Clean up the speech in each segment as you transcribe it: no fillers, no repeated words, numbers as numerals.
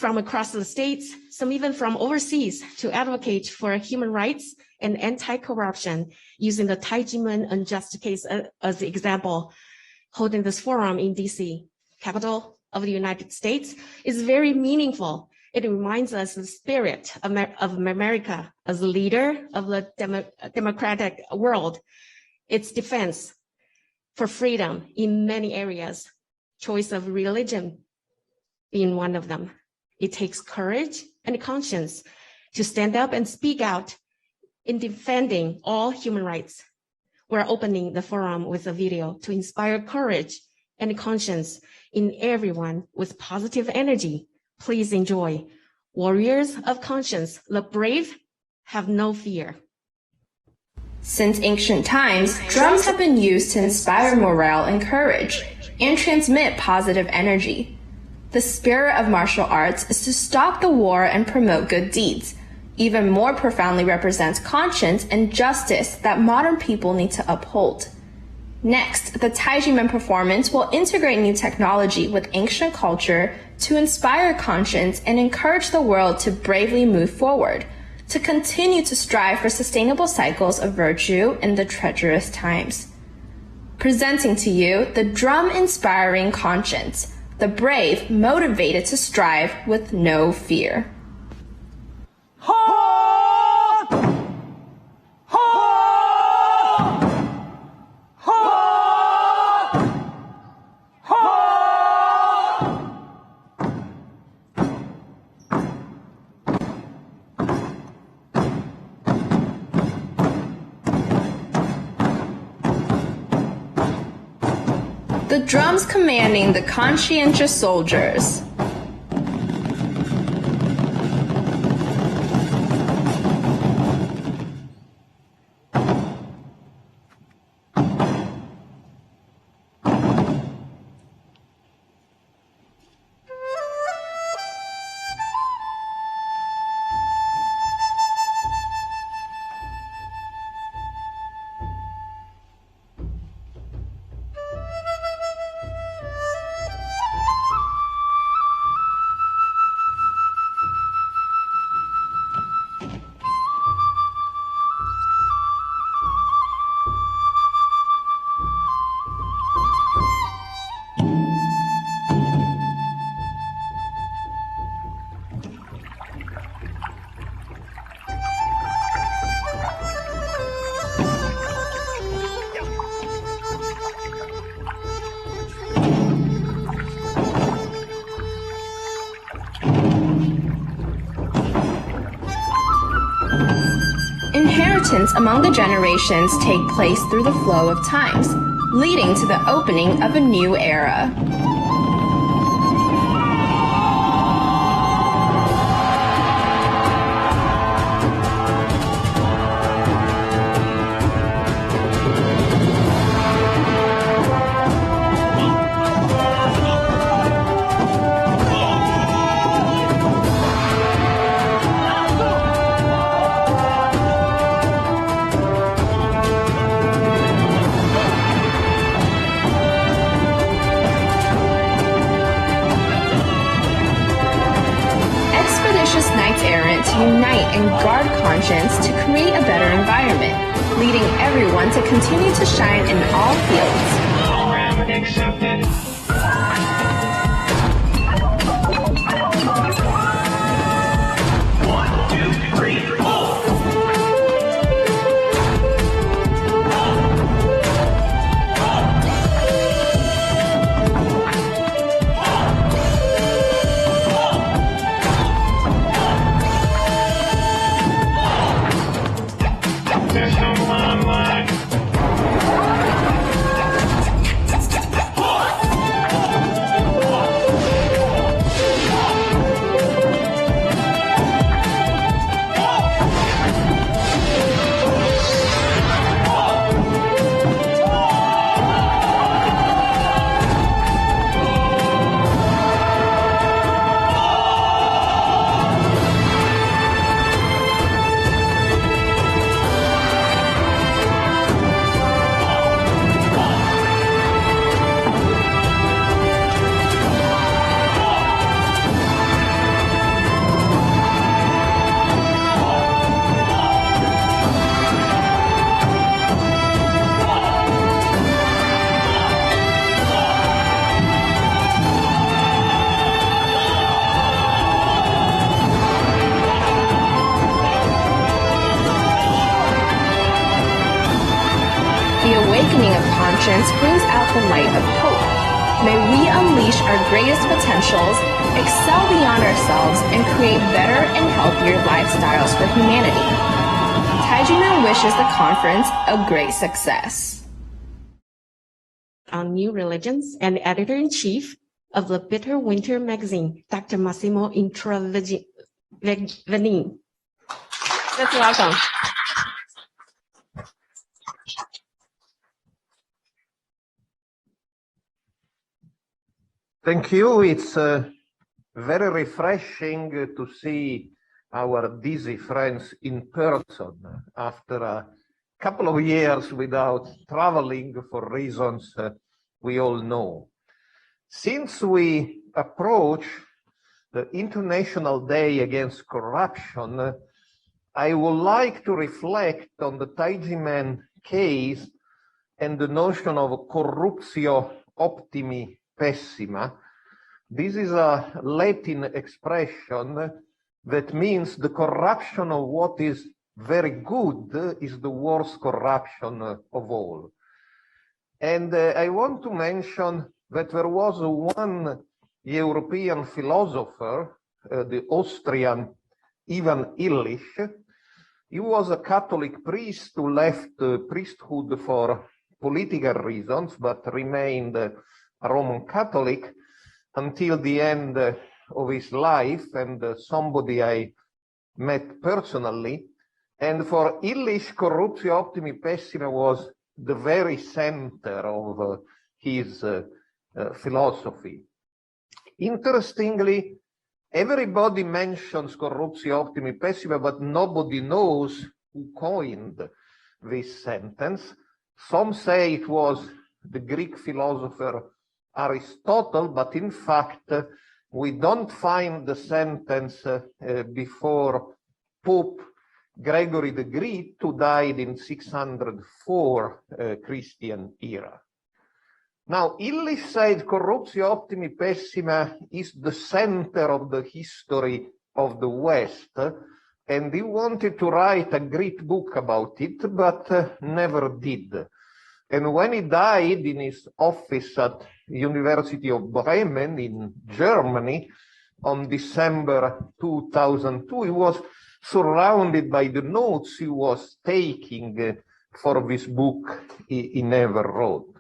from across the states, some even from overseas, to advocate for human rights and anti-corruption, using the Tai Ji Men unjust case as the example. Holding this forum in DC, capital of the United States, is very meaningful. It reminds us the spirit of America as a leader of the democratic world, its defense for freedom in many areas, choice of religion being one of them. It takes courage and conscience to stand up and speak out in defending all human rights. We're opening the forum with a video to inspire courage and conscience in everyone with positive energy. Please enjoy. Warriors of conscience, the brave have no fear. Since ancient times, drums have been used to inspire morale and courage and transmit positive energy. The spirit of martial arts is to stop the war and promote good deeds. Even more profoundly represents conscience and justice that modern people need to uphold. Next, the Tai Ji Men performance will integrate new technology with ancient culture to inspire conscience and encourage the world to bravely move forward, to continue to strive for sustainable cycles of virtue in the treacherous times. Presenting to you the drum-inspiring conscience, the brave motivated to strive with no fear. The drums commanding the conscientious soldiers. Inheritance among the generations take place through the flow of times, leading to the opening of a new era. Unite and guard conscience to create a better environment, leading everyone to continue to shine in all fields. Program accepted. awakening of conscience brings out the light of hope. May we unleash our greatest potentials, excel beyond ourselves, and create better and healthier lifestyles for humanity. Tai Ji Men wishes the conference a great success. On new religions and editor-in-chief of the Bitter Winter magazine, Dr. Massimo Intraveni. Let's welcome. Thank you. It's very refreshing to see our dizi friends in person after a couple of years without traveling for reasons we all know. Since we approach the International Day Against Corruption, I would like to reflect on the Tai Ji Men case and the notion of corruptio optimi pessima. This is a Latin expression that means the corruption of what is very good is the worst corruption of all. And I want to mention that there was one European philosopher, the Austrian Ivan Illich. He was a Catholic priest who left the priesthood for political reasons, but remained a Roman Catholic until the end of his life, and somebody I met personally. And for Illich, corruptio optimi pessima was the very center of his philosophy. Interestingly, everybody mentions corruptio optimi pessima, but nobody knows who coined this sentence. Some say it was the Greek philosopher Aristotle, but in fact, we don't find the sentence before Pope Gregory the Great, who died in 604 Christian era. Now, Illich said corruptio optimi pessima is the center of the history of the West, and he wanted to write a great book about it, but never did. And when he died in his office at University of Bremen in Germany on December 2002, he was surrounded by the notes he was taking for this book he never wrote.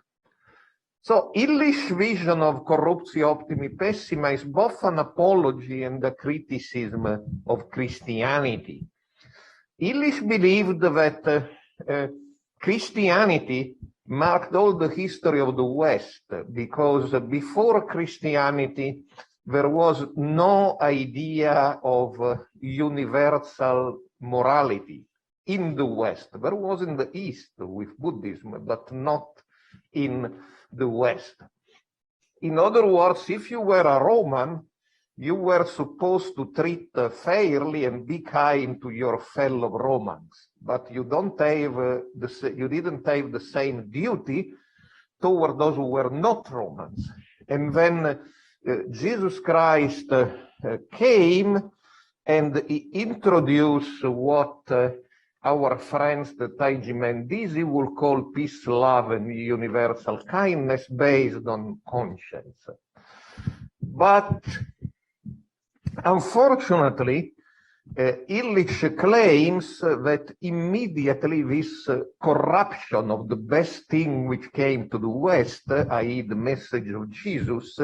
So Illich's vision of corruptio optimi pessima is both an apology and a criticism of Christianity. Illich believed that Christianity marked all the history of the West, because before Christianity, there was no idea of universal morality in the West. There was in the East with Buddhism, but not in the West. In other words, if you were a Roman, you were supposed to treat fairly and be kind to your fellow Romans, but you didn't have the same duty toward those who were not Romans. And then Jesus Christ came and he introduced what our friends, the Tai Ji Men dizi, will call peace, love, and universal kindness based on conscience. But unfortunately, Illich claims that immediately this corruption of the best thing which came to the West, i.e. the message of Jesus,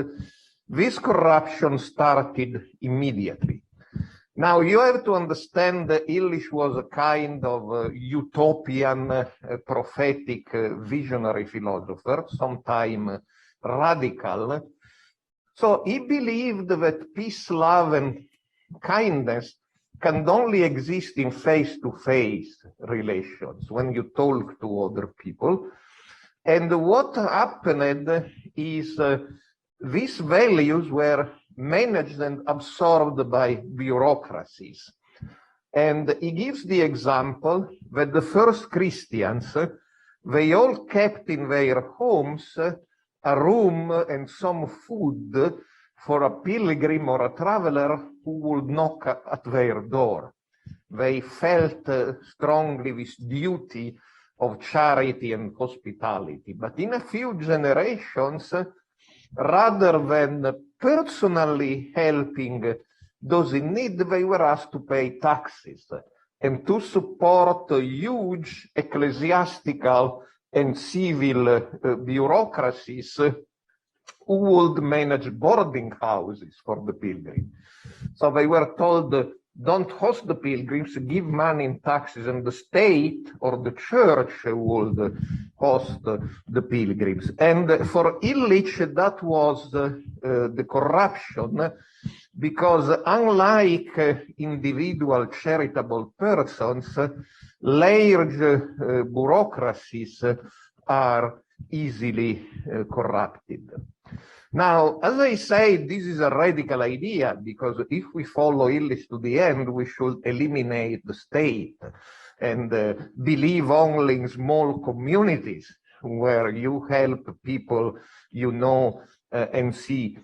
this corruption started immediately. Now, you have to understand that Illich was a kind of utopian, prophetic, visionary philosopher, sometimes radical. So he believed that peace, love, and kindness can only exist in face-to-face relations, when you talk to other people. And what happened is these values were managed and absorbed by bureaucracies. And he gives the example that the first Christians, they all kept in their homes a room and some food for a pilgrim or a traveler who would knock at their door. They felt strongly this duty of charity and hospitality. But in a few generations, rather than personally helping those in need, they were asked to pay taxes and to support huge ecclesiastical and civil bureaucracies who would manage boarding houses for the pilgrims. So they were told, don't host the pilgrims, give money in taxes, and the state or the church would host the pilgrims. And for Illich, that was the corruption, because unlike individual charitable persons, large bureaucracies are easily corrupted. Now, as I say, this is a radical idea, because if we follow Illich to the end, we should eliminate the state and believe only in small communities where you help people you know and see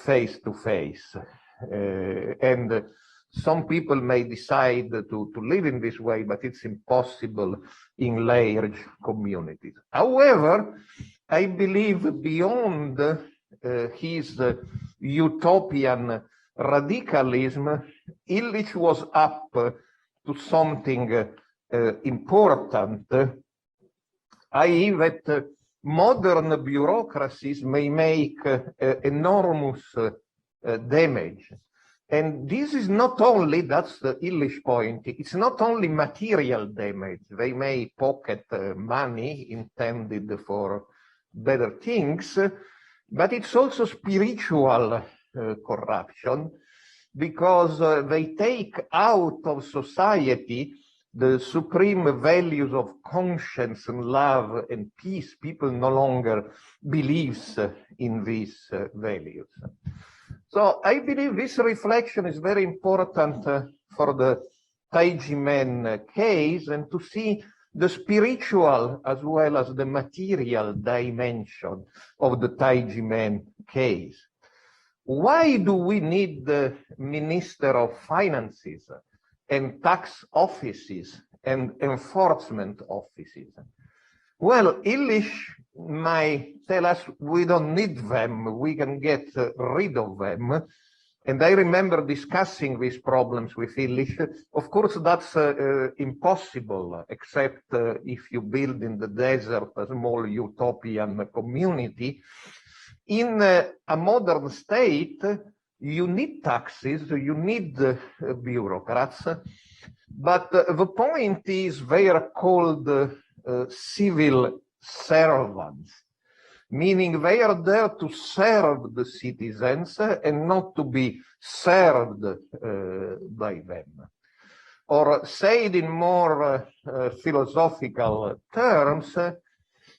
face to face. And some people may decide to live in this way, but it's impossible in large communities. However, I believe beyond his utopian radicalism, Illich was up to something important, i.e. that modern bureaucracies may make enormous damage. And this is not only, that's the Illich point, it's not only material damage. They may pocket money intended for better things, but it's also spiritual corruption, because they take out of society the supreme values of conscience and love and peace. People no longer believe in these values. So I believe this reflection is very important for the Tai Ji Men case, and to see the spiritual as well as the material dimension of the Tai Ji Men case. Why do we need the Minister of Finances and tax offices and enforcement offices? Well, Illich might tell us we don't need them, we can get rid of them. And I remember discussing these problems with Illich. Of course, that's impossible, except if you build in the desert a small utopian community. In a modern state, you need taxes, you need bureaucrats, but the point is they are called civil servants, meaning they are there to serve the citizens and not to be served by them. Or said in more philosophical terms,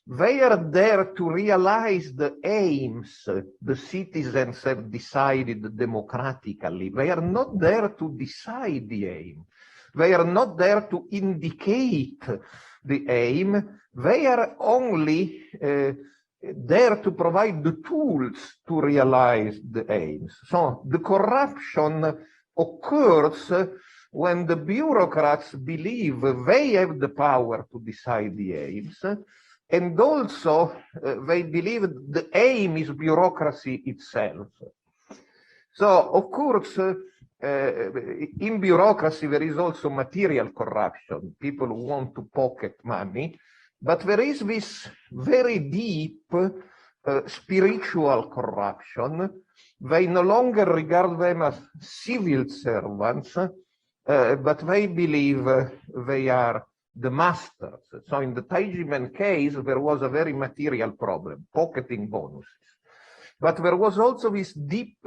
they are there to realize the aims the citizens have decided democratically. They are not there to decide the aim. They are not there to indicate the aim. They are only there to provide the tools to realize the aims. So the corruption occurs when the bureaucrats believe they have the power to decide the aims, and also they believe the aim is bureaucracy itself. So, of course, in bureaucracy there is also material corruption. People who want to pocket money, but there is this very deep spiritual corruption. They no longer regard them as civil servants, but they believe they are the masters. So in the Tai Ji Men case, there was a very material problem, pocketing bonuses. But there was also this deep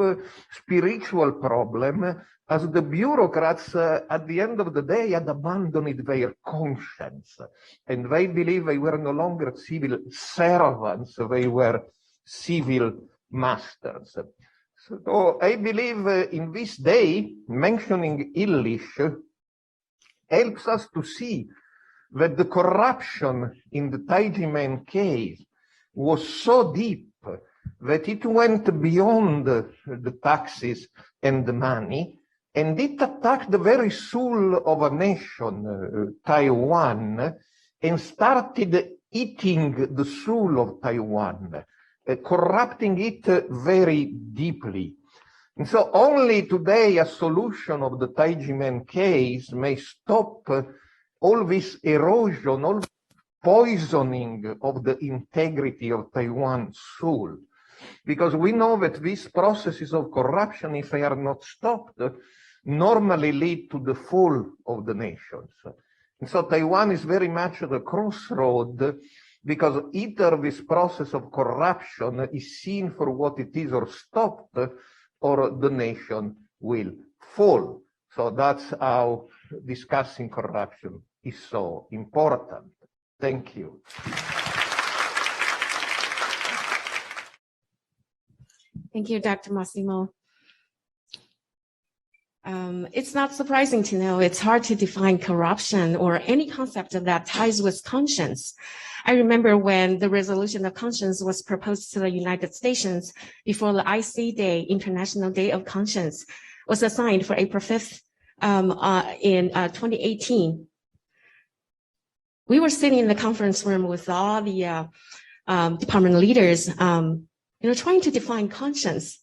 spiritual problem, as the bureaucrats, at the end of the day, had abandoned their conscience. And they believe they were no longer civil servants, they were civil masters. So I believe in this day, mentioning Illich helps us to see that the corruption in the Tai Ji Men case was so deep that it went beyond the taxes and the money, and it attacked the very soul of a nation, Taiwan, and started eating the soul of Taiwan, corrupting it very deeply. And so only today a solution of the Tai Ji Men case may stop all this erosion, all poisoning of the integrity of Taiwan's soul. Because we know that these processes of corruption, if they are not stopped, normally lead to the fall of the nations. And so Taiwan is very much at a crossroad, because either this process of corruption is seen for what it is or stopped, or the nation will fall. So that's how discussing corruption is so important. Thank you. Thank you, Dr. Massimo. It's not surprising to know it's hard to define corruption or any concept of that ties with conscience. I remember when the resolution of conscience was proposed to the United States before the IC Day, International Day of Conscience, was assigned for April 5th in 2018. We were sitting in the conference room with all the department leaders, trying to define conscience.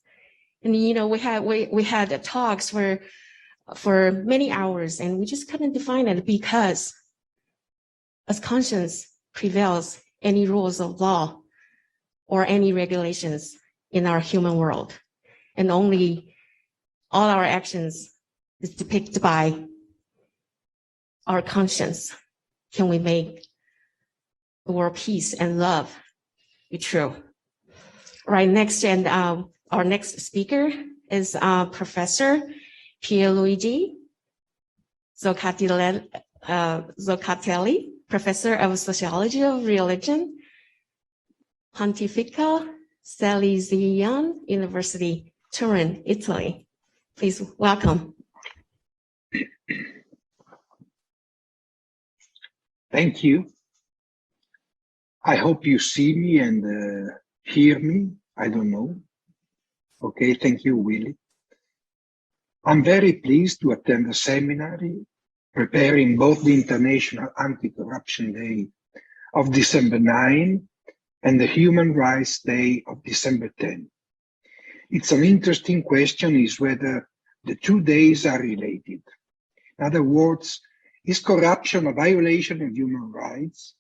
And, we had talks for many hours, and we just couldn't define it, because as conscience prevails any rules of law or any regulations in our human world. And only all our actions is depicted by our conscience. Can we make the world peace and love be true? Right, next, and our next speaker is Professor Pierluigi Zoccatelli, Professor of Sociology of Religion, Pontifical Salesian University, Turin, Italy. Please welcome. Thank you. I hope you see me and hear me. I don't know. Okay, thank you, Willie. I'm very pleased to attend the seminar preparing both the International Anti-Corruption Day of December 9 and the Human Rights Day of December 10. It's an interesting question is whether the 2 days are related. In other words, is corruption a violation of human rights?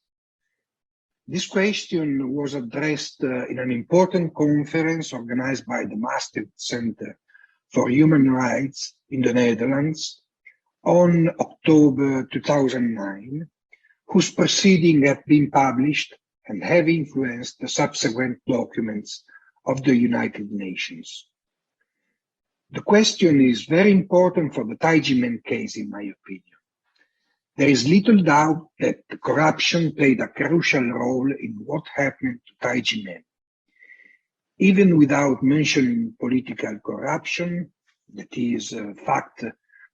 This question was addressed in an important conference organized by the Maastricht Center for Human Rights in the Netherlands on October 2009, whose proceedings have been published and have influenced the subsequent documents of the United Nations. The question is very important for the Tai Ji Men case, in my opinion. There is little doubt that corruption played a crucial role in what happened to Tai Ji Men. Even without mentioning political corruption, that is a fact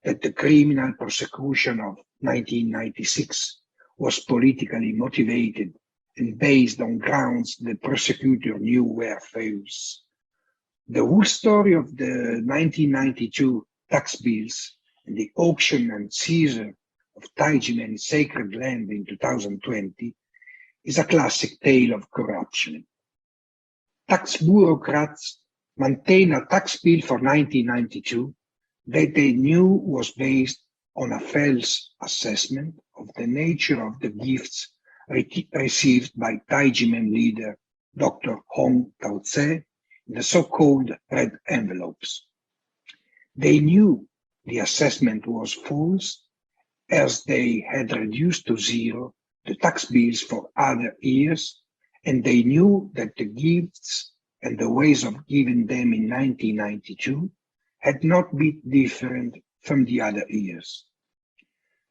that the criminal prosecution of 1996 was politically motivated and based on grounds the prosecutor knew were false. The whole story of the 1992 tax bills and the auction and seizure of Tai Ji Men's sacred land in 2020 is a classic tale of corruption. Tax bureaucrats maintain a tax bill for 1992 that they knew was based on a false assessment of the nature of the gifts received by Tai Ji Men leader Dr. Hong Tao-tse in the so-called red envelopes. They knew the assessment was false, as they had reduced to zero the tax bills for other years, and they knew that the gifts and the ways of giving them in 1992 had not been different from the other years.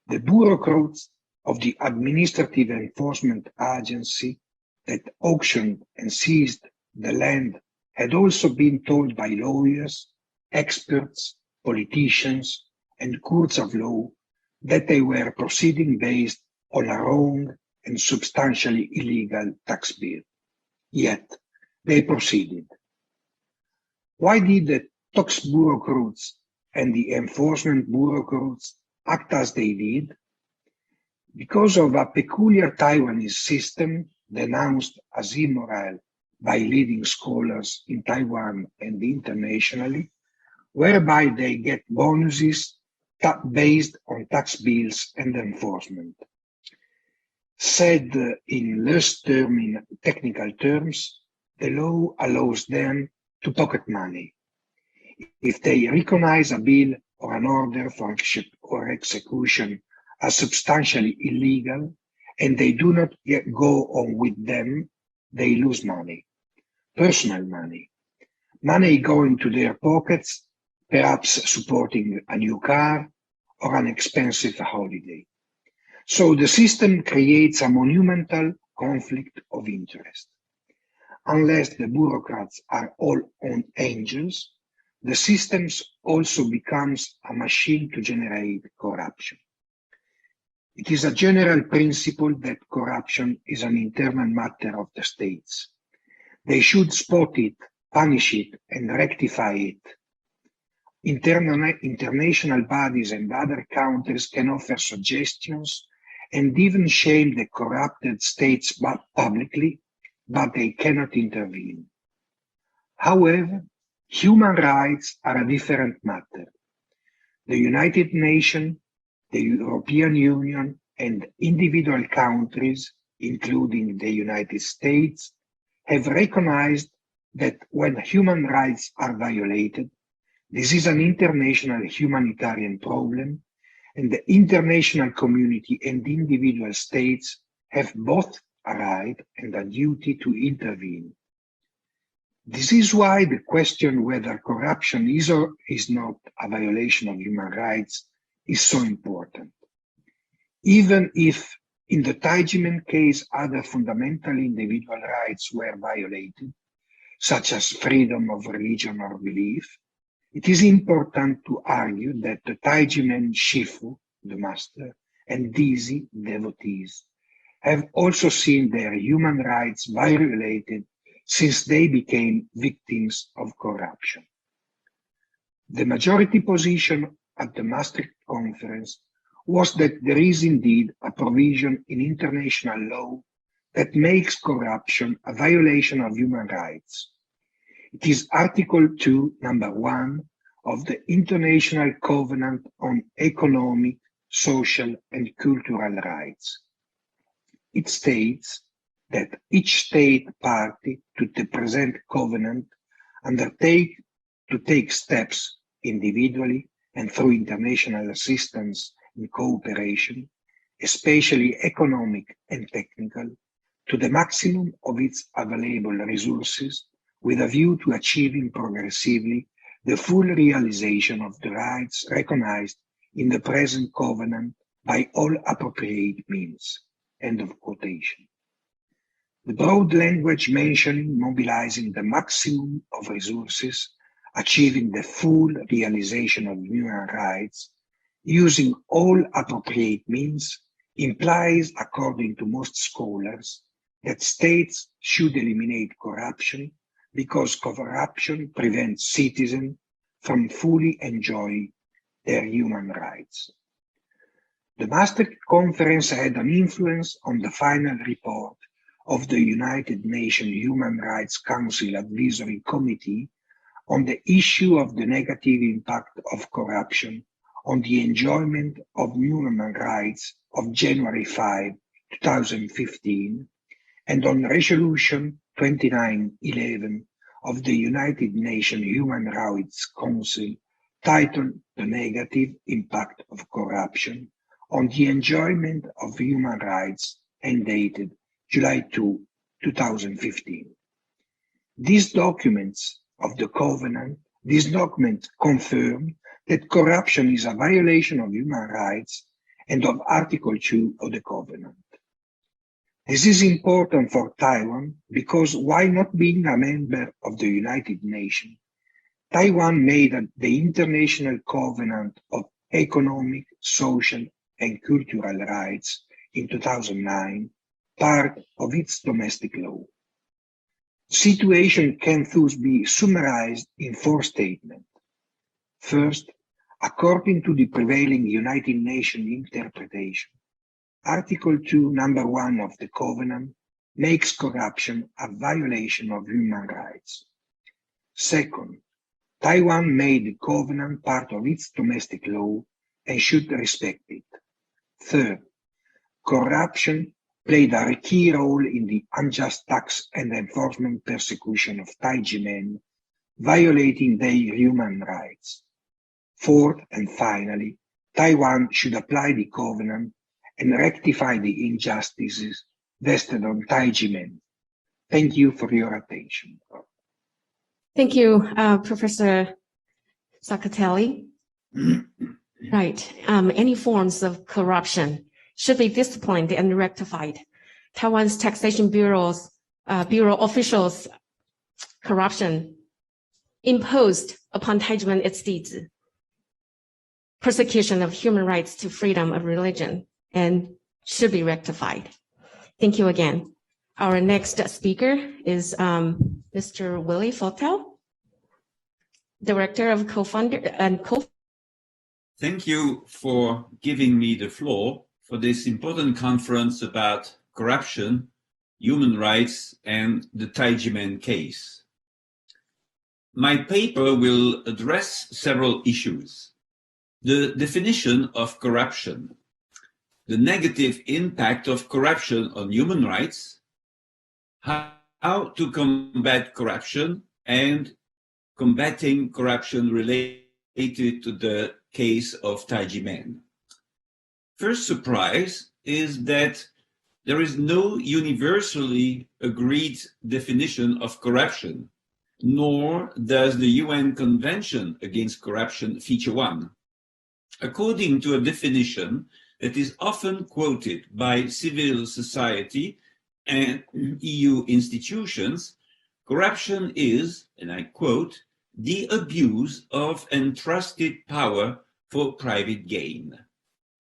The bureaucrats of the Administrative Enforcement Agency that auctioned and seized the land had also been told by lawyers, experts, politicians, and courts of law that they were proceeding based on a wrong and substantially illegal tax bill. Yet, they proceeded. Why did the tax bureaucrats and the enforcement bureaucrats act as they did? Because of a peculiar Taiwanese system denounced as immoral by leading scholars in Taiwan and internationally, whereby they get bonuses based on tax bills and enforcement. Said in less technical terms, the law allows them to pocket money. If they recognize a bill or an order for execution as substantially illegal and they do not go on with them, they lose money, personal money, money going to their pockets, perhaps supporting a new car or an expensive holiday. So the system creates a monumental conflict of interest. Unless the bureaucrats are all on angels, the system also becomes a machine to generate corruption. It is a general principle that corruption is an internal matter of the states. They should spot it, punish it, and rectify it. International bodies and other countries can offer suggestions and even shame the corrupted states publicly, but they cannot intervene. However, human rights are a different matter. The United Nations, the European Union, and individual countries, including the United States, have recognized that when human rights are violated, this is an international humanitarian problem, and the international community and individual states have both a right and a duty to intervene. This is why the question whether corruption is or is not a violation of human rights is so important. Even if in the Tai Ji Men case other fundamental individual rights were violated, such as freedom of religion or belief, it is important to argue that the Tai Ji Men shifu, the master, and dizi, devotees, have also seen their human rights violated since they became victims of corruption. The majority position at the Maastricht Conference was that there is indeed a provision in international law that makes corruption a violation of human rights. It is Article 2, Number 1 of the International Covenant on Economic, Social and Cultural Rights. It states that each state party to the present covenant undertake to take steps individually and through international assistance and cooperation, especially economic and technical, to the maximum of its available resources with a view to achieving progressively the full realization of the rights recognized in the present covenant by all appropriate means. End of quotation. The broad language mentioning mobilizing the maximum of resources, achieving the full realization of human rights, using all appropriate means, implies, according to most scholars, that states should eliminate corruption because corruption prevents citizens from fully enjoying their human rights. The Maastricht Conference had an influence on the final report of the United Nations Human Rights Council Advisory Committee on the issue of the negative impact of corruption on the enjoyment of human rights of January 5, 2015, and on Resolution 2911 of the United Nations Human Rights Council titled The Negative Impact of Corruption on the Enjoyment of Human Rights and dated July 2, 2015. These documents confirm that corruption is a violation of human rights and of Article 2 of the Covenant. This is important for Taiwan because while not being a member of the United Nations, Taiwan made the International Covenant of Economic, Social and Cultural Rights in 2009 part of its domestic law. The situation can thus be summarized in 4 statements. First, according to the prevailing United Nations interpretation, Article 2, number 1 of the Covenant makes corruption a violation of human rights. Second, Taiwan made the Covenant part of its domestic law and should respect it. Third, corruption played a key role in the unjust tax and enforcement persecution of Tai Ji Men, violating their human rights. Fourth, and finally, Taiwan should apply the Covenant and rectify the injustices vested on Tai Ji Men. Thank you for your attention. Thank you, Professor Zacatelli. Right. Any forms of corruption should be disciplined and rectified. Taiwan's Taxation Bureau officials' corruption imposed upon Tai Ji Men its dizi, persecution of human rights to freedom of religion, and should be rectified. Thank you again. Our next speaker is Mr. Willie Fotel, Director of Co-founder and Thank you for giving me the floor for this important conference about corruption, human rights, and the Tai Ji Men case. My paper will address several issues: the definition of corruption, the negative impact of corruption on human rights, how to combat corruption, and combating corruption related to the case of Tai Ji Men. First surprise is that there is no universally agreed definition of corruption, nor does the UN Convention Against Corruption feature one. According to a definition that is often quoted by civil society and EU institutions, corruption is, and I quote, the abuse of entrusted power for private gain,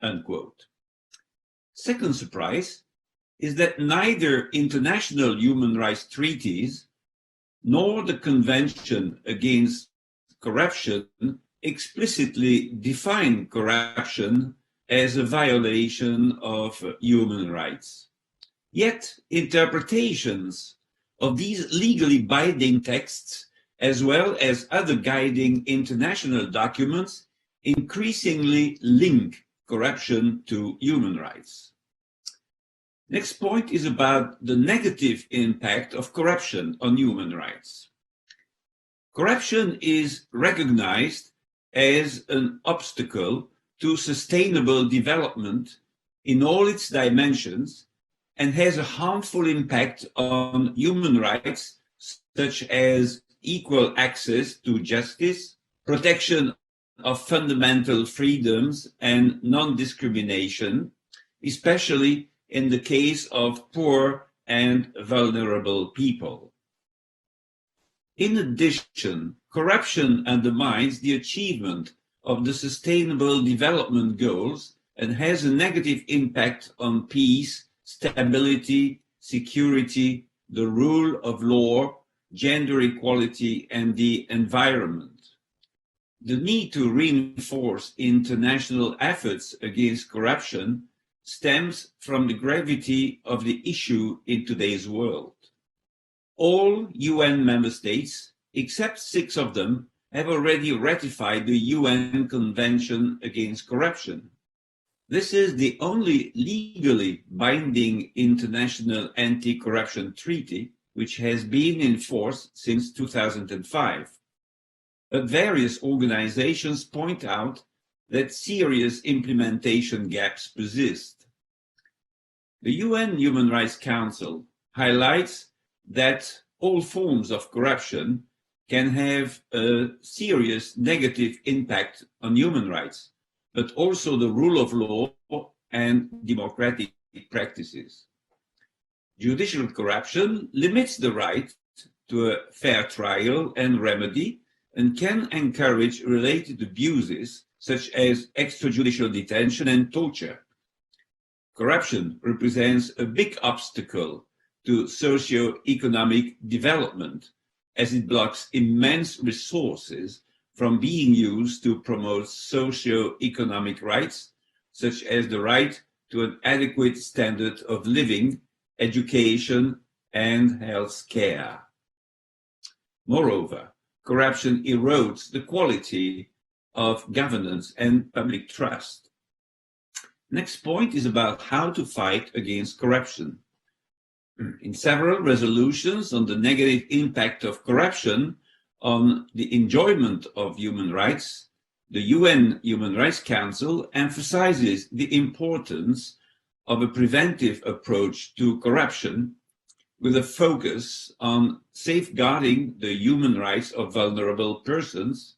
unquote. Second surprise is that neither international human rights treaties nor the Convention Against Corruption explicitly define corruption as a violation of human rights. Yet interpretations of these legally binding texts, as well as other guiding international documents, increasingly link corruption to human rights. Next point is about the negative impact of corruption on human rights. Corruption is recognized as an obstacle to sustainable development in all its dimensions and has a harmful impact on human rights, such as equal access to justice, protection of fundamental freedoms, and non-discrimination, especially in the case of poor and vulnerable people. In addition, corruption undermines the achievement of the Sustainable Development Goals and has a negative impact on peace, stability, security, the rule of law, gender equality, and the environment. The need to reinforce international efforts against corruption stems from the gravity of the issue in today's world. All UN member states, except 6 of them, have already ratified the UN Convention Against Corruption. This is the only legally binding international anti-corruption treaty which has been in force since 2005. But various organizations point out that serious implementation gaps persist. The UN Human Rights Council highlights that all forms of corruption can have a serious negative impact on human rights, but also the rule of law and democratic practices. Judicial corruption limits the right to a fair trial and remedy and can encourage related abuses such as extrajudicial detention and torture. Corruption represents a big obstacle to socio-economic development as it blocks immense resources from being used to promote socio-economic rights, such as the right to an adequate standard of living, education, and health care. Moreover, corruption erodes the quality of governance and public trust. Next point is about how to fight against corruption. In several resolutions on the negative impact of corruption on the enjoyment of human rights, the UN Human Rights Council emphasizes the importance of a preventive approach to corruption with a focus on safeguarding the human rights of vulnerable persons,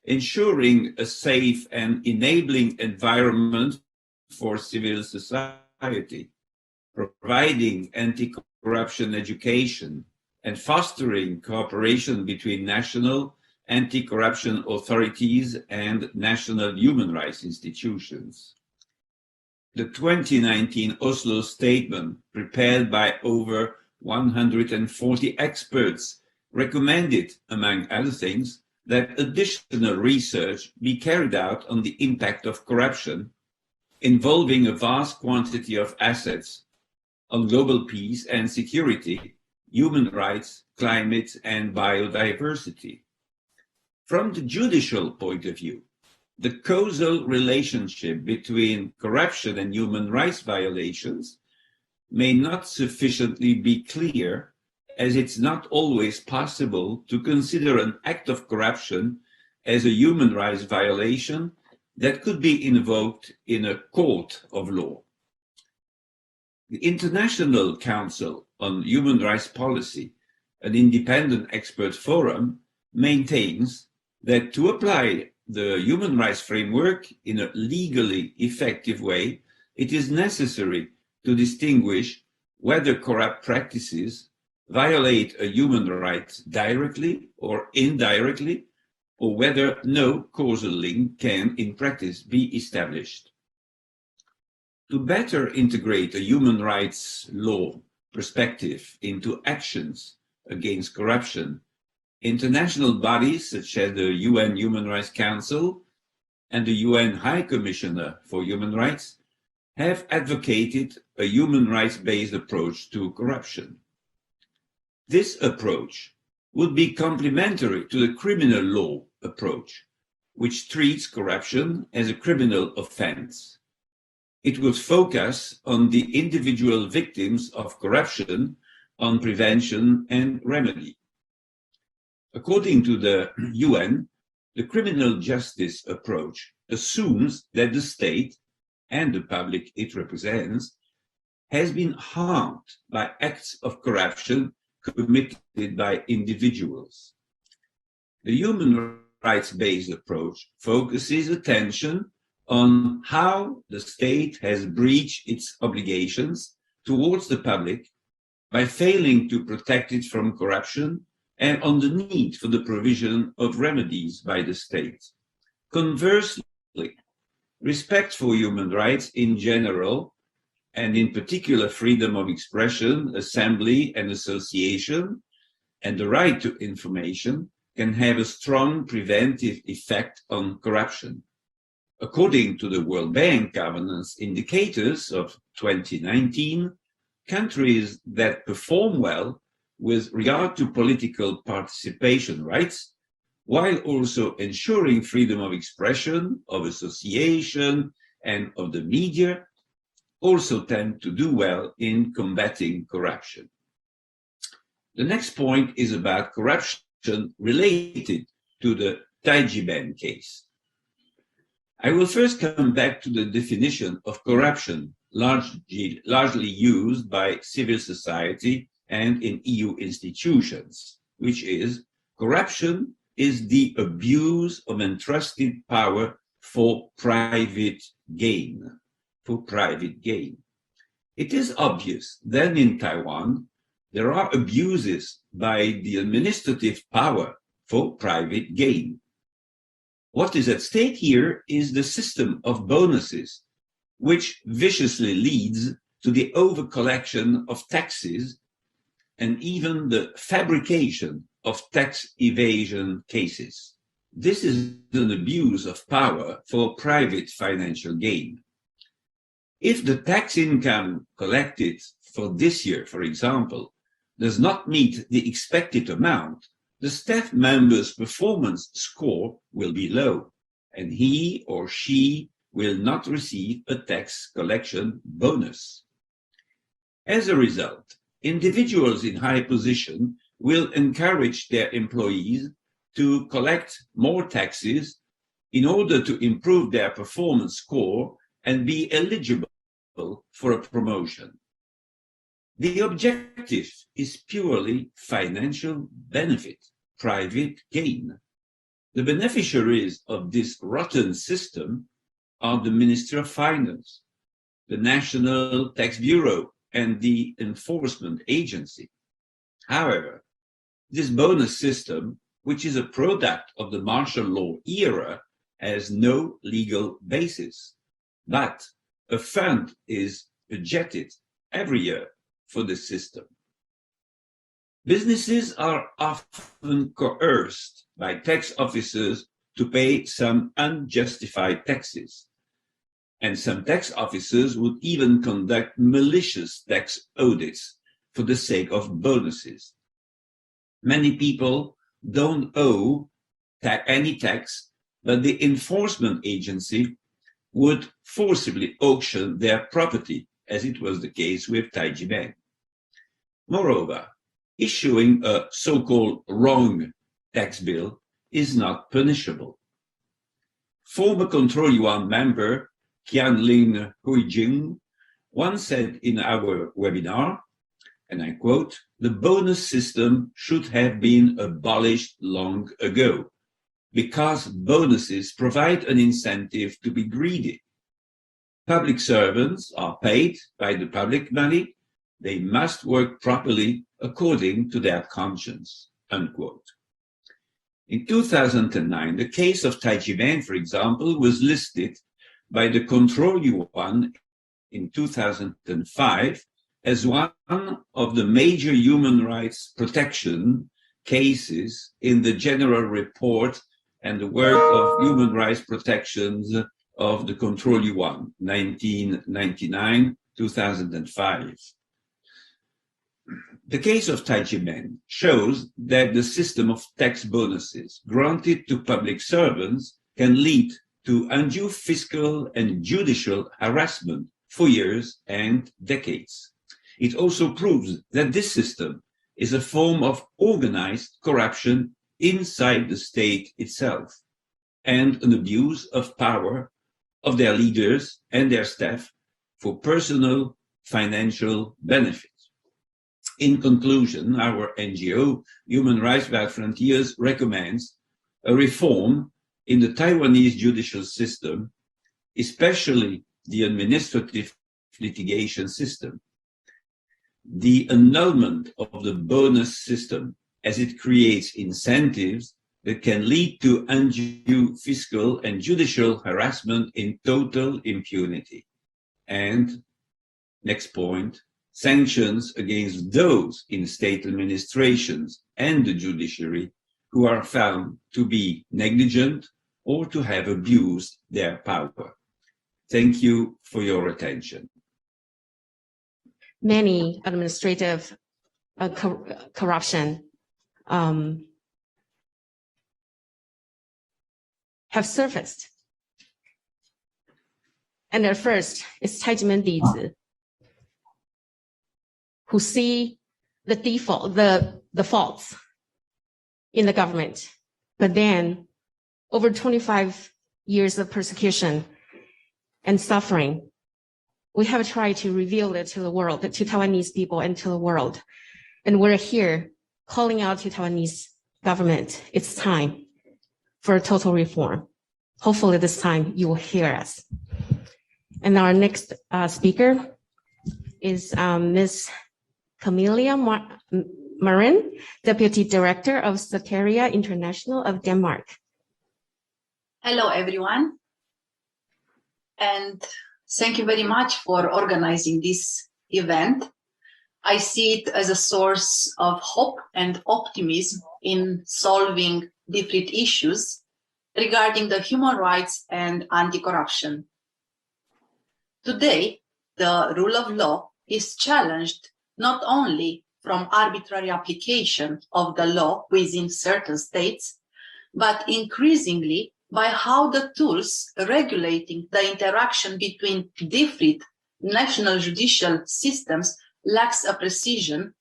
ensuring a safe and enabling environment for civil society, providing anti-corruption education, and fostering cooperation between national anti-corruption authorities and national human rights institutions. The 2019 Oslo Statement, prepared by over 140 experts, recommended, among other things, that additional research be carried out on the impact of corruption, involving a vast quantity of assets, on global peace and security, human rights, climate, and biodiversity. From the judicial point of view, the causal relationship between corruption and human rights violations may not sufficiently be clear, as it's not always possible to consider an act of corruption as a human rights violation that could be invoked in a court of law. The International Council on Human Rights Policy, an independent expert forum, maintains that to apply the human rights framework in a legally effective way, it is necessary to distinguish whether corrupt practices violate a human right directly or indirectly, or whether no causal link can in practice be established. To better integrate a human rights law perspective into actions against corruption, international bodies such as the UN Human Rights Council and the UN High Commissioner for Human Rights have advocated a human rights-based approach to corruption. This approach would be complementary to the criminal law approach, which treats corruption as a criminal offense. It would focus on the individual victims of corruption, on prevention and remedy. According to the UN, the criminal justice approach assumes that the state and the public it represents has been harmed by acts of corruption committed by individuals. The human rights-based approach focuses attention on how the state has breached its obligations towards the public by failing to protect it from corruption, and on the need for the provision of remedies by the state. Conversely, respect for human rights in general, and in particular freedom of expression, assembly, and association, and the right to information can have a strong preventive effect on corruption. According to the World Bank governance indicators of 2019, countries that perform well with regard to political participation rights, while also ensuring freedom of expression, of association, and of the media, also tend to do well in combating corruption. The next point is about corruption related to the Tai Ji Men case. I will first come back to the definition of corruption largely used by civil society and in EU institutions, which is corruption is the abuse of entrusted power for private gain. It is obvious that in Taiwan, there are abuses by the administrative power for private gain. What is at stake here is the system of bonuses, which viciously leads to the overcollection of taxes and even the fabrication of tax evasion cases. This is an abuse of power for private financial gain. If the tax income collected for this year, for example, does not meet the expected amount, the staff member's performance score will be low, and he or she will not receive a tax collection bonus. As a result, individuals in high position will encourage their employees to collect more taxes in order to improve their performance score and be eligible for a promotion. The objective is purely financial benefit, private gain. The beneficiaries of this rotten system are the Ministry of Finance, the National Tax Bureau, and the Enforcement Agency. However, this bonus system, which is a product of the martial law era, has no legal basis, but a fund is budgeted every year for the system. Businesses are often coerced by tax officers to pay some unjustified taxes, and some tax officers would even conduct malicious tax audits for the sake of bonuses. Many people don't owe any tax, but the enforcement agency would forcibly auction their property, as it was the case with Tai Ji Men. Moreover, issuing a so-called wrong tax bill is not punishable. Former Control Yuan member Qianling Huijing once said in our webinar, and I quote, "The bonus system should have been abolished long ago, because bonuses provide an incentive to be greedy. Public servants are paid by the public money. They must work properly according to their conscience," unquote. In 2009, the case of Tai Ji Men, for example, was listed by the Control Yuan in 2005 as one of the major human rights protection cases in the General Report and the work of human rights protections of the Control Yuan, 1999-2005. The case of Tai Ji Men shows that the system of tax bonuses granted to public servants can lead to undue fiscal and judicial harassment for years and decades. It also proves that this system is a form of organized corruption inside the state itself and an abuse of power of their leaders and their staff for personal financial benefit. In conclusion, our NGO, Human Rights Without Frontiers, recommends a reform in the Taiwanese judicial system, especially the administrative litigation system. The annulment of the bonus system, as it creates incentives that can lead to undue fiscal and judicial harassment in total impunity. And, next point, sanctions against those in state administrations and the judiciary who are found to be negligent or to have abused their power. Thank you for your attention. Many administrative corruption have surfaced. And at first, it's Tai Ji Men dizi, who see the faults in the government. But then, over 25 years of persecution and suffering, we have tried to reveal it to the world, to Taiwanese people and to the world. And we're here calling out to Taiwanese government. It's time for a total reform. Hopefully this time you will hear us. And our next speaker is Ms. Camelia Marin, Deputy Director of Soteria International of Denmark. Hello, everyone. And thank you very much for organizing this event. I see it as a source of hope and optimism in solving different issues regarding the human rights and anti-corruption. Today, the rule of law is challenged not only from arbitrary application of the law within certain states, but increasingly by how the tools regulating the interaction between different national judicial systems lacks a precision,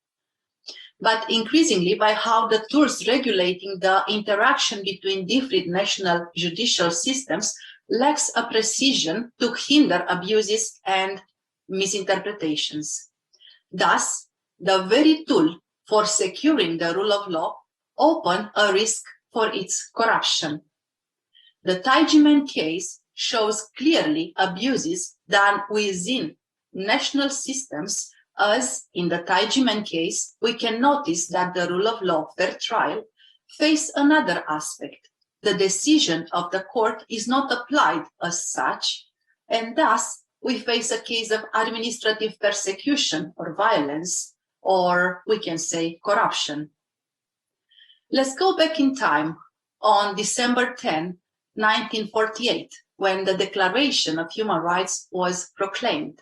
but increasingly by how the tools regulating the interaction between different national judicial systems lacks a precision to hinder abuses and misinterpretations. Thus, the very tool for securing the rule of law open a risk for its corruption. The Tai Ji Men case shows clearly abuses done within national systems, as in the Tai Ji Men case, we can notice that the rule of law fair trial face another aspect. The decision of the court is not applied as such, and thus we face a case of administrative persecution or violence, or we can say corruption. Let's go back in time on December 10, 1948, when the Declaration of Human Rights was proclaimed.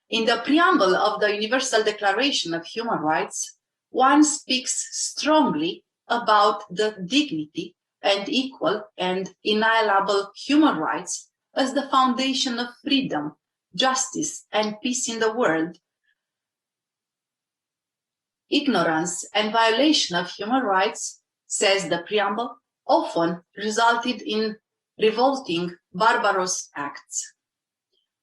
In the preamble of the Universal Declaration of Human Rights, one speaks strongly about the dignity and equal and inalienable human rights as the foundation of freedom, justice, and peace in the world. Ignorance and violation of human rights, says the preamble, often resulted in revolting, barbarous acts.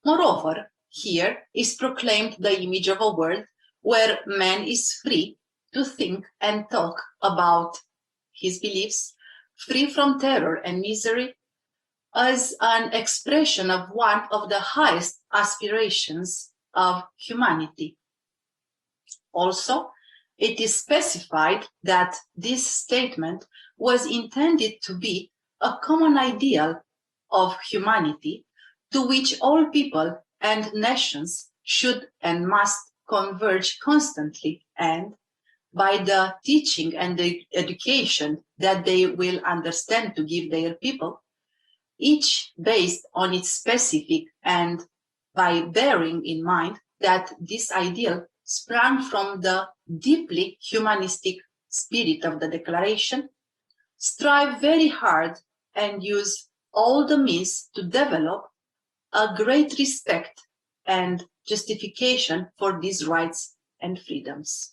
Moreover, here is proclaimed the image of a world where man is free to think and talk about his beliefs, free from terror and misery, as an expression of one of the highest aspirations of humanity. Also, it is specified that this statement was intended to be a common ideal of humanity to which all people and nations should and must converge constantly, and by the teaching and the education that they will understand to give their people, each based on its specific, and by bearing in mind that this ideal sprang from the deeply humanistic spirit of the Declaration, strive very hard and use all the means to develop a great respect and justification for these rights and freedoms.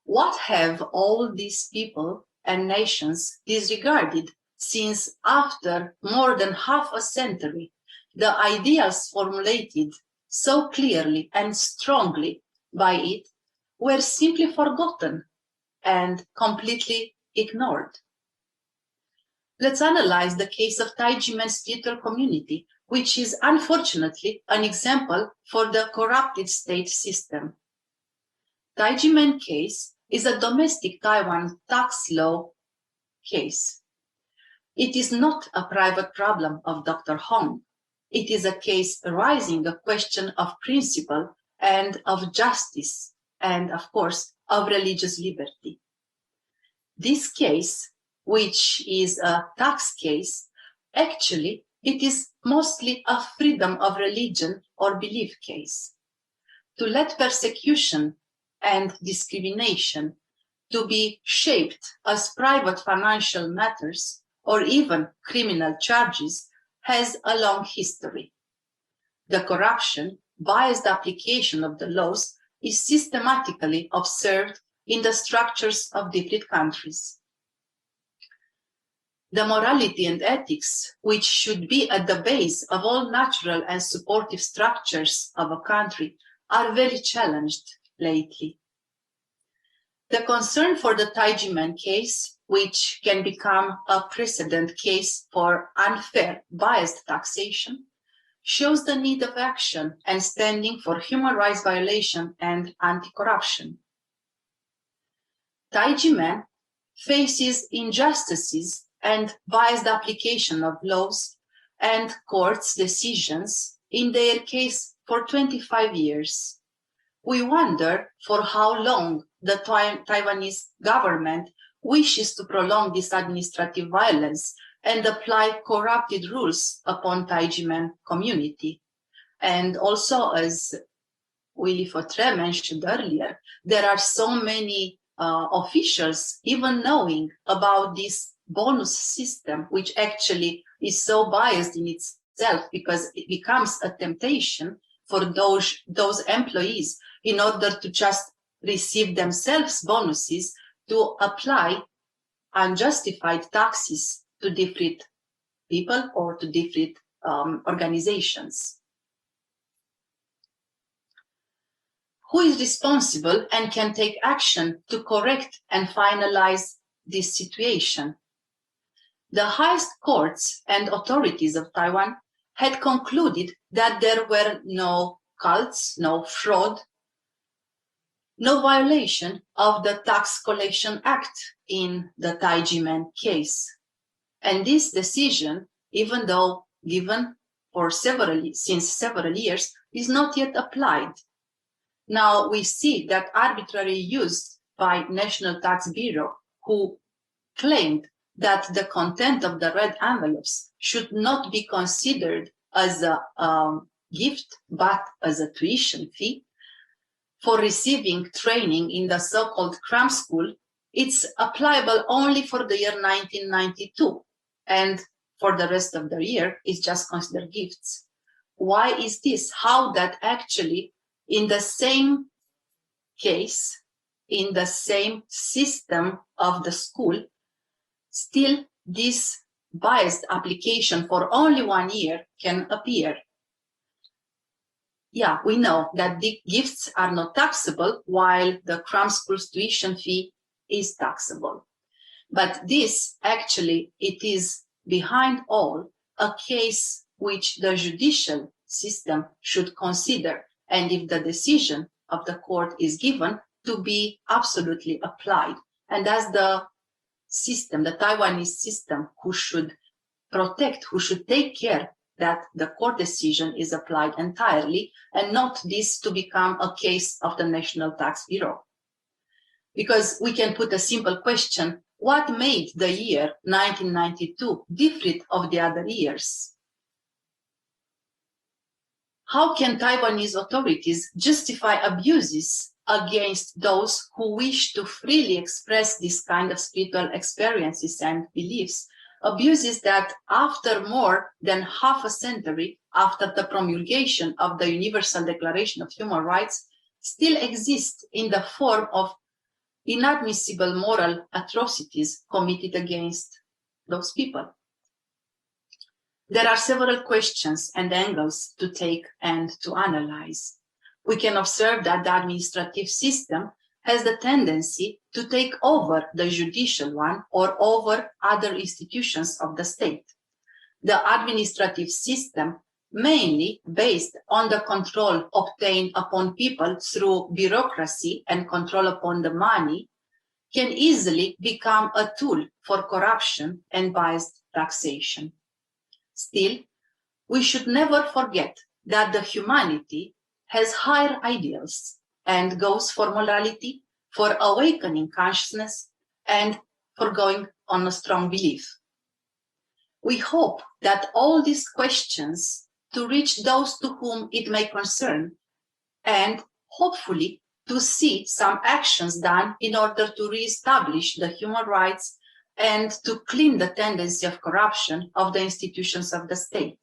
What have all these people and nations disregarded since, after more than half a century, the ideals formulated so clearly and strongly by it were simply forgotten and completely ignored? Let's analyze the case of Tai Ji Men spiritual community, which is unfortunately an example for the corrupted state system. Tai Ji Men case is a domestic Taiwan tax law case. It is not a private problem of Dr. Hong. It is a case arising a question of principle and of justice, and of course, of religious liberty. This case, which is a tax case, actually, it is mostly a freedom of religion or belief case. To let persecution and discrimination to be shaped as private financial matters or even criminal charges has a long history. The corruption, biased application of the laws is systematically observed in the structures of different countries. The morality and ethics, which should be at the base of all natural and supportive structures of a country, are very challenged lately. The concern for the Tai Ji Men case, which can become a precedent case for unfair, biased taxation, shows the need of action and standing for human rights violation and anti-corruption. Tai Ji Men faces injustices and biased application of laws and courts' decisions in their case for 25 years. We wonder for how long the Taiwanese government wishes to prolong this administrative violence and apply corrupted rules upon Tai Ji Men community, And also, as Willy Fautre mentioned earlier, there are so many officials even knowing about this bonus system, which actually is so biased in itself because it becomes a temptation for those employees in order to just receive themselves bonuses to apply unjustified taxes to different people or to different organizations. Who is responsible and can take action to correct and finalize this situation? The highest courts and authorities of Taiwan had concluded that there were no cults, no fraud, no violation of the Tax Collection Act in the Tai Ji Men case. And this decision, even though given for since several years, is not yet applied. Now we see that arbitrary use by National Tax Bureau, who claimed that the content of the red envelopes should not be considered as a gift, but as a tuition fee for receiving training in the so-called cram school, it's applicable only for the year 1992. And for the rest of the year, it's just considered gifts. Why is this? How that actually in the same case, in the same system of the school, still this biased application for only 1 year can appear. Yeah, we know that the gifts are not taxable while the cram school's tuition fee is taxable. But this actually, it is behind all a case which the judicial system should consider, and if the decision of the court is given, to be absolutely applied. And as the system, the Taiwanese system, who should protect, who should take care that the court decision is applied entirely and not this to become a case of the National Tax Bureau. Because we can put a simple question, what made the year 1992 different of the other years? How can Taiwanese authorities justify abuses against those who wish to freely express this kind of spiritual experiences and beliefs? Abuses that after more than half a century after the promulgation of the Universal Declaration of Human Rights still exist in the form of inadmissible moral atrocities committed against those people. There are several questions and angles to take and to analyze. We can observe that the administrative system has the tendency to take over the judicial one or over other institutions of the state. The administrative system, mainly based on the control obtained upon people through bureaucracy and control upon the money, can easily become a tool for corruption and biased taxation. Still, we should never forget that the humanity has higher ideals and goes for morality, for awakening consciousness, and for going on a strong belief. We hope that all these questions to reach those to whom it may concern, and hopefully to see some actions done in order to reestablish the human rights and to clean the tendency of corruption of the institutions of the state.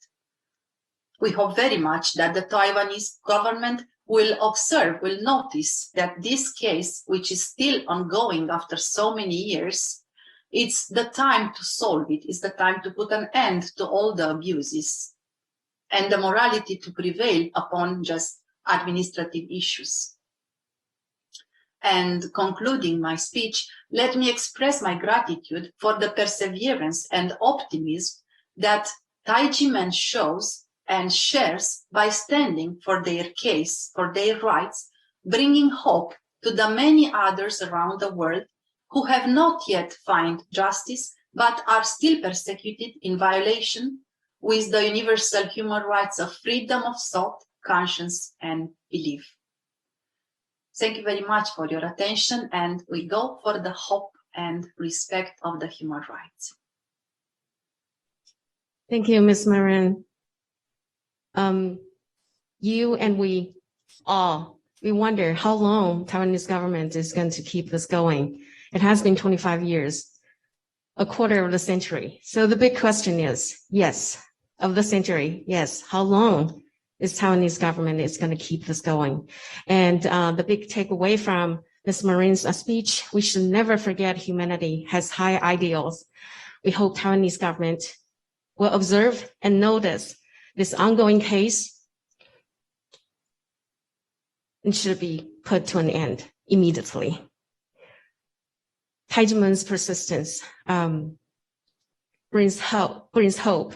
We hope very much that the Taiwanese government will observe, will notice that this case, which is still ongoing after so many years, it's the time to solve it. It's the time to put an end to all the abuses and the morality to prevail upon just administrative issues. And concluding my speech, let me express my gratitude for the perseverance and optimism that Tai Ji Men shows and shares by standing for their case, for their rights, bringing hope to the many others around the world who have not yet found justice, but are still persecuted in violation with the universal human rights of freedom of thought, conscience, and belief. Thank you very much for your attention, and we go for the hope and respect of the human rights. Thank you, Ms. Marin. you and we all, we wonder how long Taiwanese government is going to keep this going. It has been 25 years, a quarter of the century. So the big question is, yes, of the century, yes, how long is Taiwanese government is going to keep this going? And the big takeaway from Ms. Marin's speech, we should never forget humanity has high ideals. We hope Taiwanese government will observe and notice this ongoing case and should be put to an end immediately. Tai Ji Men's persistence brings hope,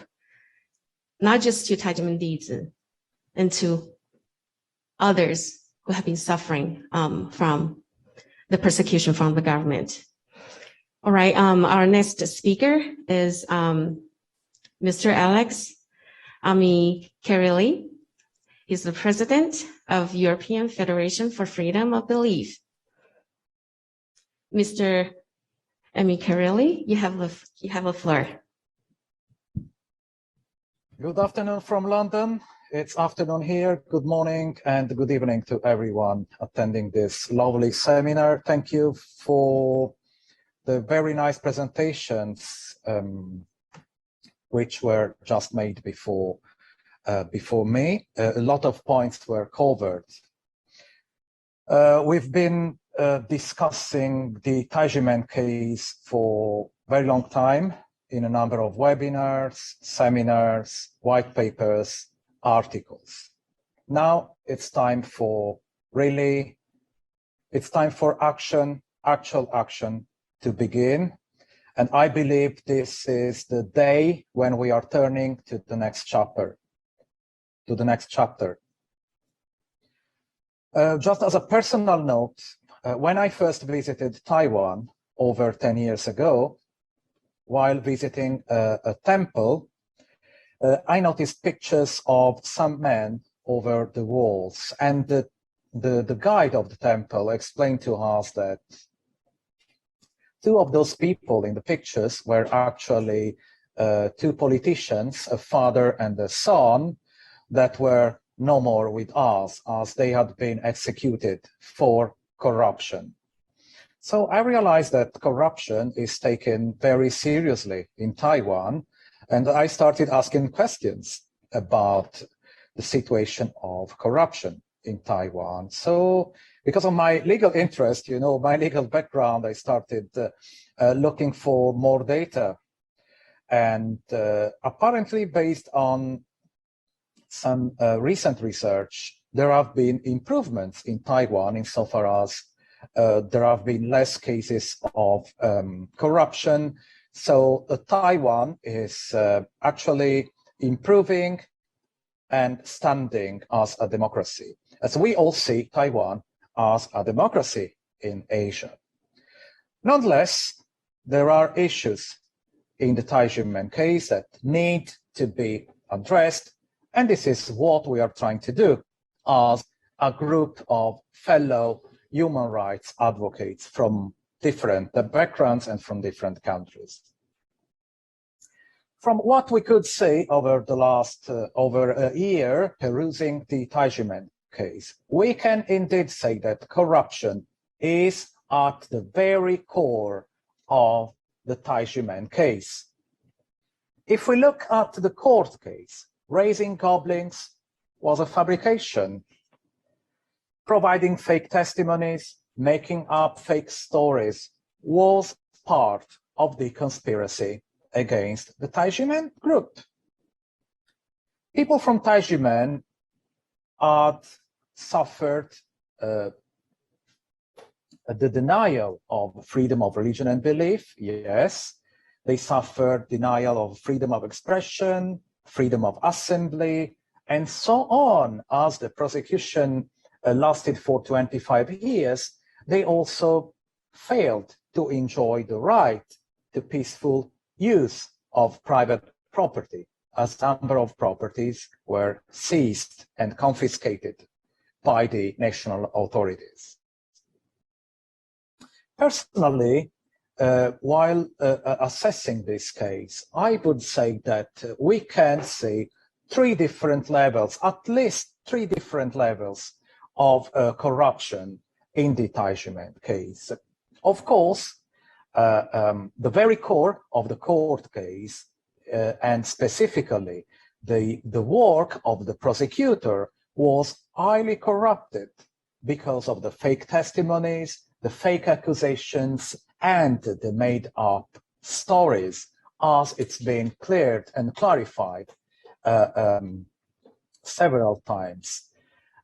not just to Tai Ji Men dizi and to others who have been suffering from the persecution from the government. All right, our next speaker is Mr. Alex Amicarelli. He's the president of European Federation for Freedom of Belief. Mr. Amicarelli, you have the floor. Good afternoon from London. It's afternoon here. Good morning and good evening to everyone attending this lovely seminar. Thank you for the very nice presentations which were just made before me. A lot of points were covered. We've been discussing the Tai Ji Men case for a very long time in a number of webinars, seminars, white papers, articles. Now it's time for action, actual action to begin. And I believe this is the day when we are turning to the next chapter. Just as a personal note, when I first visited Taiwan over 10 years ago, while visiting a temple, I noticed pictures of some men over the walls, and the guide of the temple explained to us that two of those people in the pictures were actually two politicians, a father and a son, that were no more with us as they had been executed for corruption. So I realized that corruption is taken very seriously in Taiwan, and I started asking questions about the situation of corruption in Taiwan. So because of my legal interest, my legal background, I started looking for more data. And apparently based on some recent research, there have been improvements in Taiwan insofar as there have been less cases of corruption. So Taiwan is actually improving and standing as a democracy, as we all see Taiwan as a democracy in Asia. Nonetheless, there are issues in the Tai Ji Men case that need to be addressed, and this is what we are trying to do as a group of fellow human rights advocates from different backgrounds and from different countries. From what we could say over the last over a year perusing the Tai Ji Men case, we can indeed say that corruption is at the very core of the Tai Ji Men case. If we look at the court case, raising goblins was a fabrication. Providing fake testimonies, making up fake stories was part of the conspiracy against the Tai Ji Men group. People from Tai Ji Men had suffered the denial of freedom of religion and belief. Yes, they suffered denial of freedom of expression, freedom of assembly, and so on. As the prosecution lasted for 25 years, they also failed to enjoy the right to peaceful use of private property, as a number of properties were seized and confiscated by the national authorities. Personally, while assessing this case, I would say that we can see three different levels, at least three different levels of corruption in the Tai Ji Men case. Of course, the very core of the court case, and specifically the work of the prosecutor, was highly corrupted because of the fake testimonies, the fake accusations, and the made-up stories, as it's been cleared and clarified several times.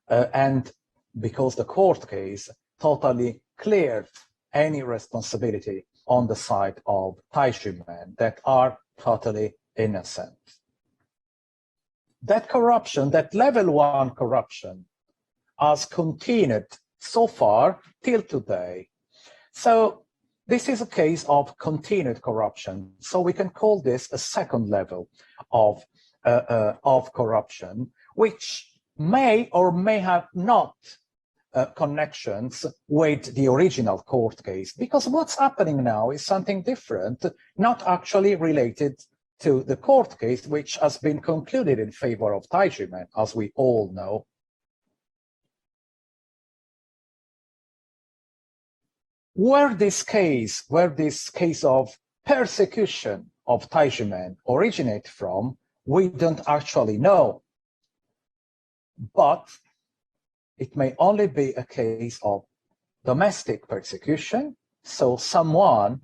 And because the court case totally cleared any responsibility on the side of Tai Ji Men that are totally innocent. That corruption, that level 1 corruption, has continued so far till today. So this is a case of continued corruption. So we can call this a second level of corruption, which may or may have not connections with the original court case, because what's happening now is something different, not actually related to the court case, which has been concluded in favor of Tai Ji Men, as we all know. Where this case of persecution of Tai Ji Men originate from, we don't actually know. But it may only be a case of domestic persecution, so someone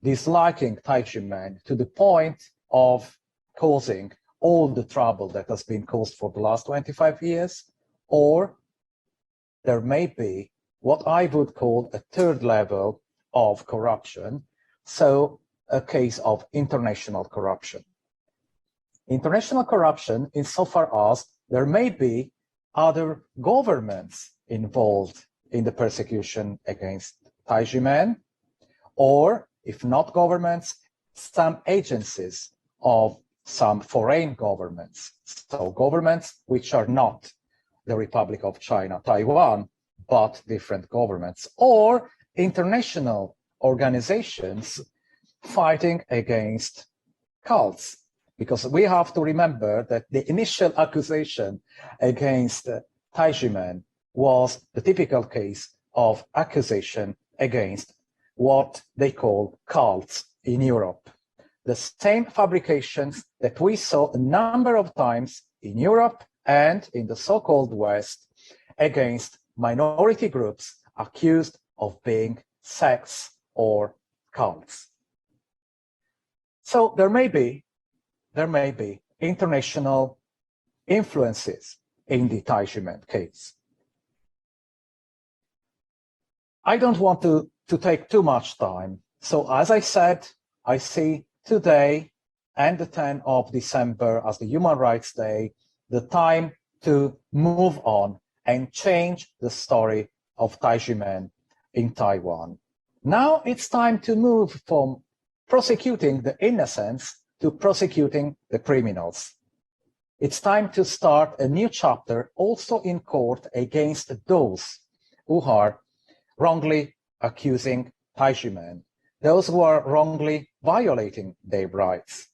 disliking Tai Ji Men to the point of causing all the trouble that has been caused for the last 25 years, or there may be what I would call a third level of corruption, so a case of international corruption. International corruption insofar as there may be other governments involved in the persecution against Tai Ji Men, or if not governments, some agencies of some foreign governments. So governments which are not the Republic of China, Taiwan, but different governments, or international organizations fighting against cults. Because we have to remember that the initial accusation against Tai Ji Men was the typical case of accusation against what they call cults in Europe. The same fabrications that we saw a number of times in Europe and in the so-called West against minority groups accused of being sects or cults. So there may be international influences in the Tai Ji Men case. I don't want to take too much time. So as I said, I see today and the 10th of December as the Human Rights Day, the time to move on and change the story of Tai Ji Men in Taiwan. Now it's time to move from prosecuting the innocents to prosecuting the criminals. It's time to start a new chapter also in court against those who are wrongly accusing Tai Ji Men, those who are wrongly violating their rights.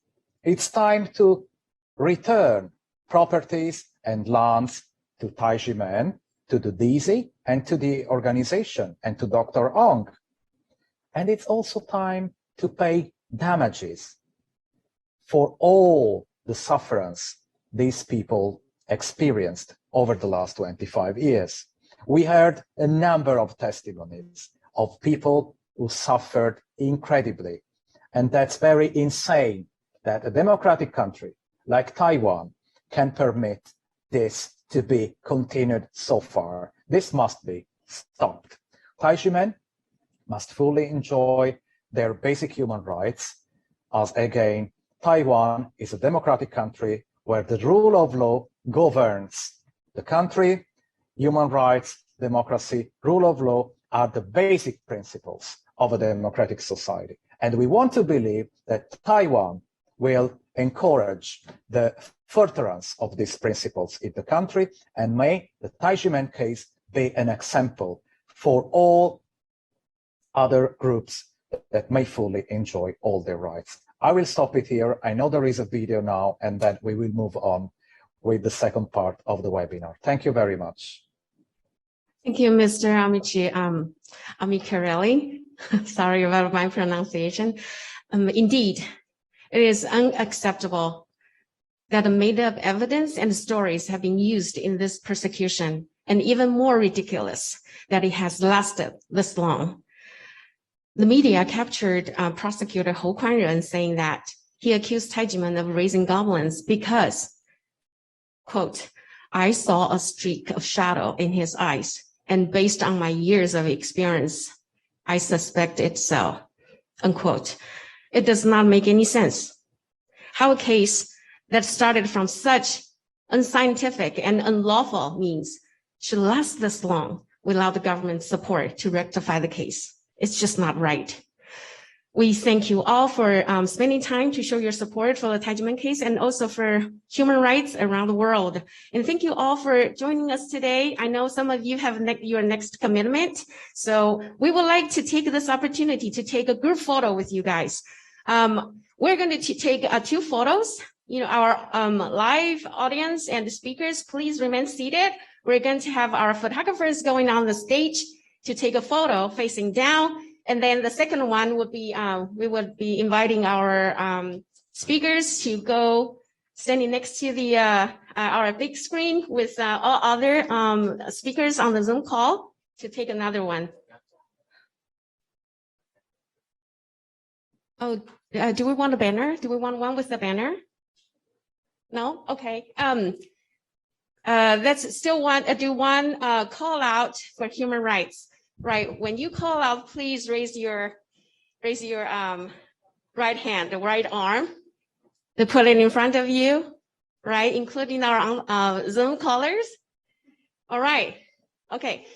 It's time to return properties and lands to Tai Ji Men, to the dizi, and to the organization, and to Dr. Ong. And it's also time to pay damages for all the sufferance these people experienced over the last 25 years. We heard a number of testimonies of people who suffered incredibly. And that's very insane that a democratic country like Taiwan can permit this to be continued so far. This must be stopped. Tai Ji Men must fully enjoy their basic human rights, as again, Taiwan is a democratic country where the rule of law governs the country. Human rights, democracy, rule of law are the basic principles of a democratic society. And we want to believe that Taiwan will encourage the furtherance of these principles in the country, and may the Tai Ji Men case be an example for all other groups that may fully enjoy all their rights. I will stop it here. I know there is a video now, and then we will move on with the second part of the webinar. Thank you very much. Thank you, Mr. Amicarelli. Sorry about my pronunciation. Indeed, it is unacceptable that the made-up evidence and stories have been used in this persecution, and even more ridiculous that it has lasted this long. The media captured prosecutor Hou Kuan-ren saying that he accused Tai Ji Men of raising goblins because, quote, I saw a streak of shadow in his eyes, and based on my years of experience, I suspect it so, unquote. It does not make any sense. How a case that started from such unscientific and unlawful means should last this long without the government's support to rectify the case. It's just not right. We thank you all for spending time to show your support for the Tai Ji Men case and also for human rights around the world. And thank you all for joining us today. I know some of you have your next commitment. So we would like to take this opportunity to take a group photo with you guys. We're going to take 2 photos. Our live audience and the speakers, please remain seated. We're going to have our photographers going on the stage to take a photo facing down. And then the second one would be, we would be inviting our speakers to go standing next to the our big screen with all other speakers on the Zoom call to take another one. Oh, do we want a banner? Do we want one with the banner? No? Okay. Let's still do one call out for human rights. Right. When you call out, please raise your right hand, the right arm, to put it in front of you, right? Including our Zoom callers. All right. Okay.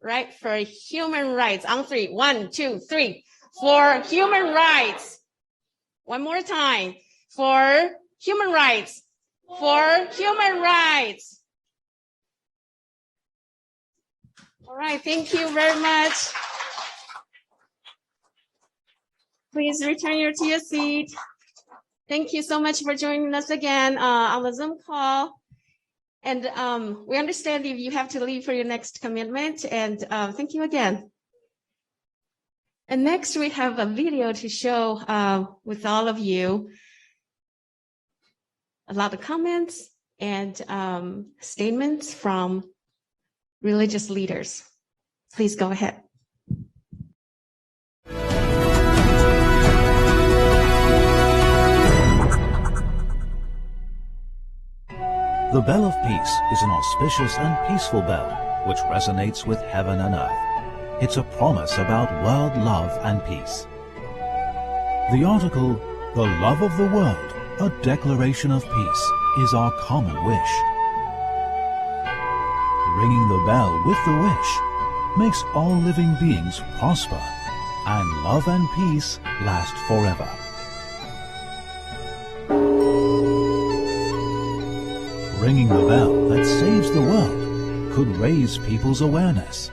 Right. For human rights on 3. 1, 2, 3. For human rights. One more time. For human rights. For human rights. All right, thank you very much. Please return to your seat. Thank you so much for joining us again on the Zoom call. And we understand if you have to leave for your next commitment, and thank you again. And next we have a video to show with all of you. A lot of comments and statements from religious leaders. Please go ahead. The bell of peace is an auspicious and peaceful bell which resonates with heaven and earth. It's a promise about world love and peace. The article, The Love of the World, a Declaration of Peace, is our common wish. Ringing the bell with the wish makes all living beings prosper and love and peace last forever. Ringing the bell that saves the world could raise people's awareness.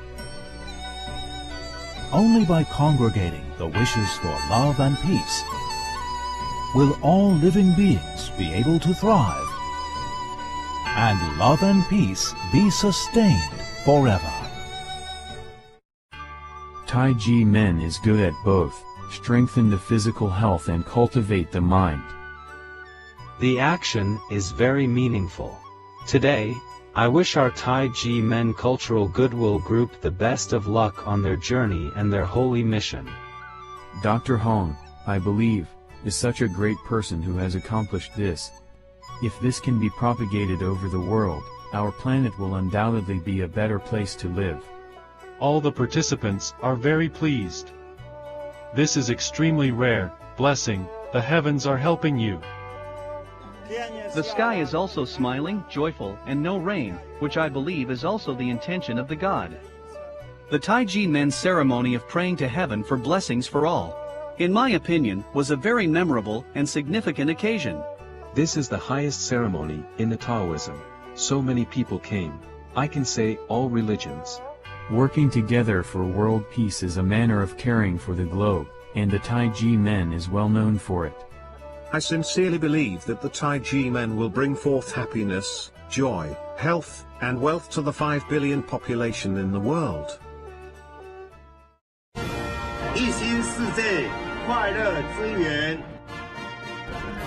Only by congregating the wishes for love and peace will all living beings be able to thrive and love and peace be sustained forever. Tai Ji Men is good at both, strengthen the physical health and cultivate the mind. The action is very meaningful. Today, I wish our Tai Ji Men Cultural Goodwill Group the best of luck on their journey and their holy mission. Dr. Hong, I believe, is such a great person who has accomplished this. If this can be propagated over the world, our planet will undoubtedly be a better place to live. All the participants are very pleased. This is extremely rare. Blessing, the heavens are helping you. The sky is also smiling, joyful, and no rain, which I believe is also the intention of the God. The Tai Ji Men ceremony of praying to heaven for blessings for all, in my opinion, was a very memorable and significant occasion. This is the highest ceremony in the Taoism. So many people came. I can say all religions. Working together for world peace is a manner of caring for the globe, and the Tai Ji Men is well known for it. I sincerely believe that the Tai Ji Men will bring forth happiness, joy, health, and wealth to the 5 billion population in the world. 一心是这快乐之源。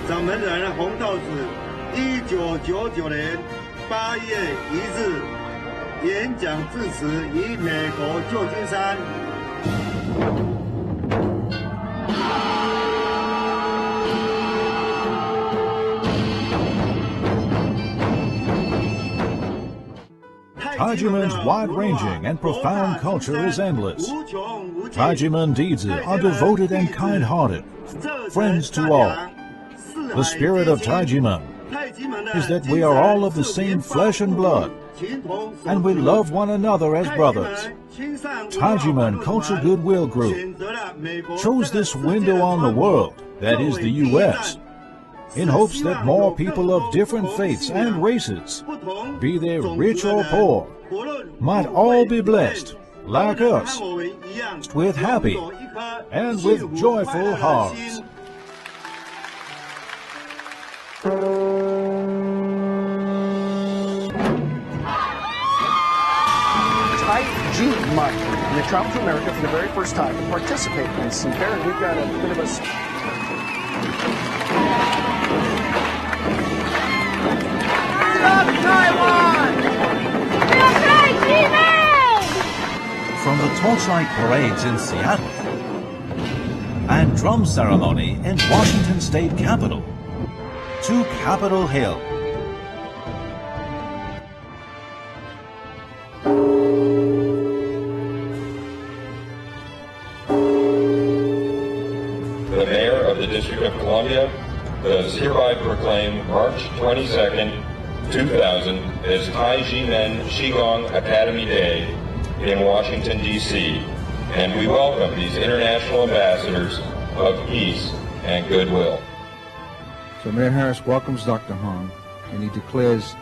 掌门人洪道子1999年8月1日演讲致辞于美国旧金山。Tai Ji Men's wide-ranging and profound culture is endless. Tai Ji Men dizi are devoted and kind-hearted, friends to all. The spirit of Tai Ji Men is that we are all of the same flesh and blood, and we love one another as brothers. Tai Ji Men Culture Goodwill Group chose this window on the world, that is the U.S., in hopes that more people of different faiths and races, be they rich or poor, might all be blessed, like us, with happy and with joyful hearts. Tai Ji Men, and they traveled to America for the very first time to participate in this. And Baron, we've got a bit of a... From the torchlight parades in Seattle and drum ceremony in Washington State Capitol to Capitol Hill. The Mayor of the District of Columbia does hereby proclaim March 22nd, 2000 as Tai Ji Men Qigong Academy Day in Washington, D.C., and we welcome these international ambassadors of peace and goodwill. So Mayor Harris welcomes Dr. Hong, and he declares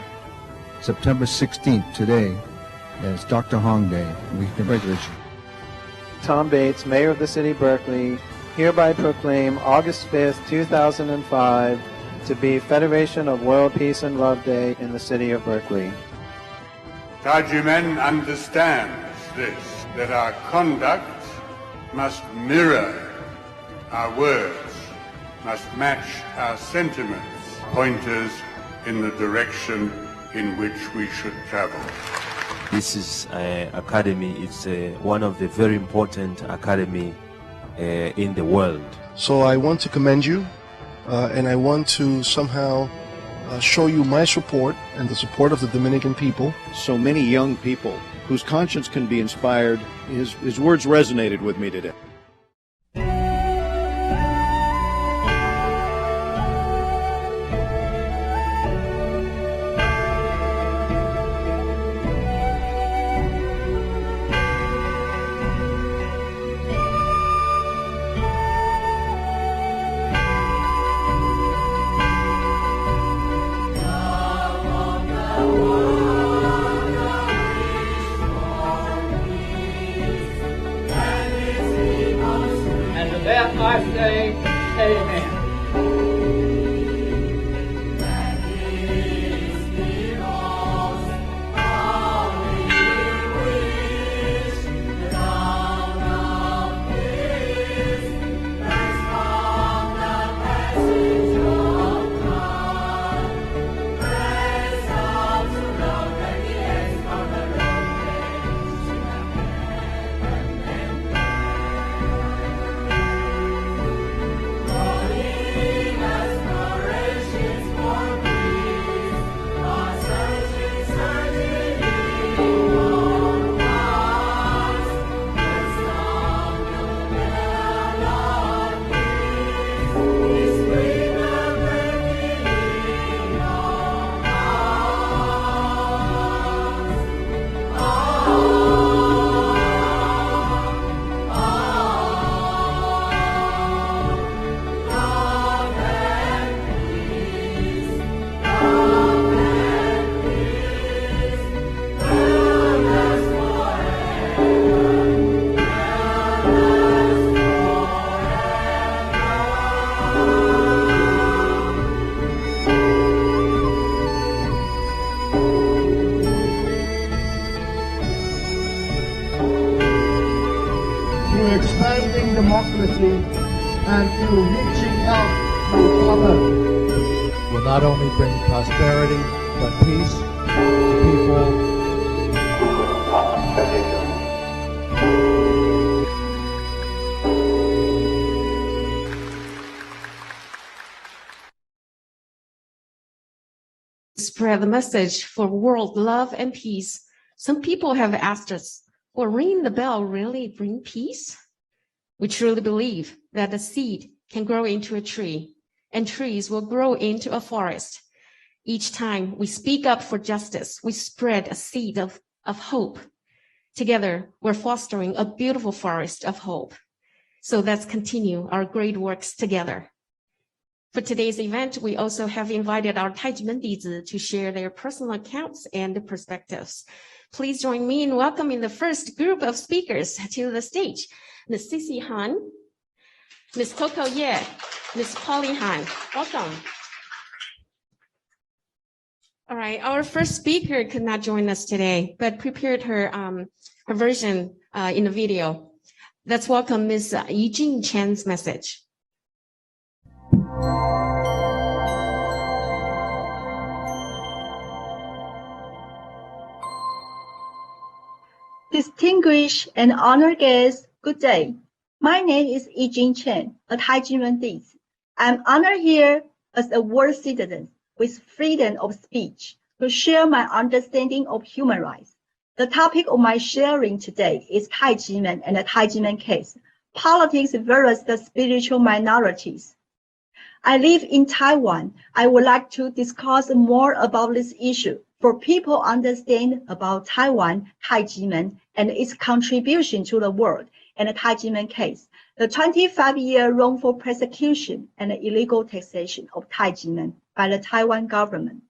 September 16th, today, as Dr. Hong Day. We congratulate you. Tom Bates, Mayor of the City of Berkeley, hereby proclaim August 5th, 2005 to be Federation of World Peace and Love Day in the City of Berkeley. Tai Ji Men understands this, that our conduct must mirror our words, must match our sentiments, pointers in the direction in which we should travel. This is academy. It's one of the very important academy in the world. So I want to commend you, and I want to somehow show you my support and the support of the Dominican people. So many young people whose conscience can be inspired. His words resonated with me today. I say, amen. promoting democracy and to reaching out to others will not only bring prosperity, but peace to people. Spread the message for world love and peace. Some people have asked us, will ringing the bell really bring peace? We truly believe that the seed can grow into a tree, and trees will grow into a forest. Each time we speak up for justice, we spread a seed of hope. Together, we're fostering a beautiful forest of hope. So let's continue our great works together. For today's event, we also have invited our Tai Ji Men dizi to share their personal accounts and perspectives. Please join me in welcoming the first group of speakers to the stage. Ms. Sisi Han, Ms. Coco Ye, Ms. Polly Han. Welcome. All right, our first speaker could not join us today, but prepared her version in the video. Let's welcome Ms. Yijing Chen's message. Distinguished and honored guests, good day. My name is Yijing Chen, a Tai Ji Men dizi. I'm honored here as a world citizen with freedom of speech to share my understanding of human rights. The topic of my sharing today is Tai Ji Men and the Tai Ji Men case, politics versus the spiritual minorities. I live in Taiwan. I would like to discuss more about this issue for people to understand about Taiwan, Tai Ji Men, and its contribution to the world, and the Tai Ji Men case, the 25-year wrongful persecution and illegal taxation of Tai Ji Men by the Taiwan government.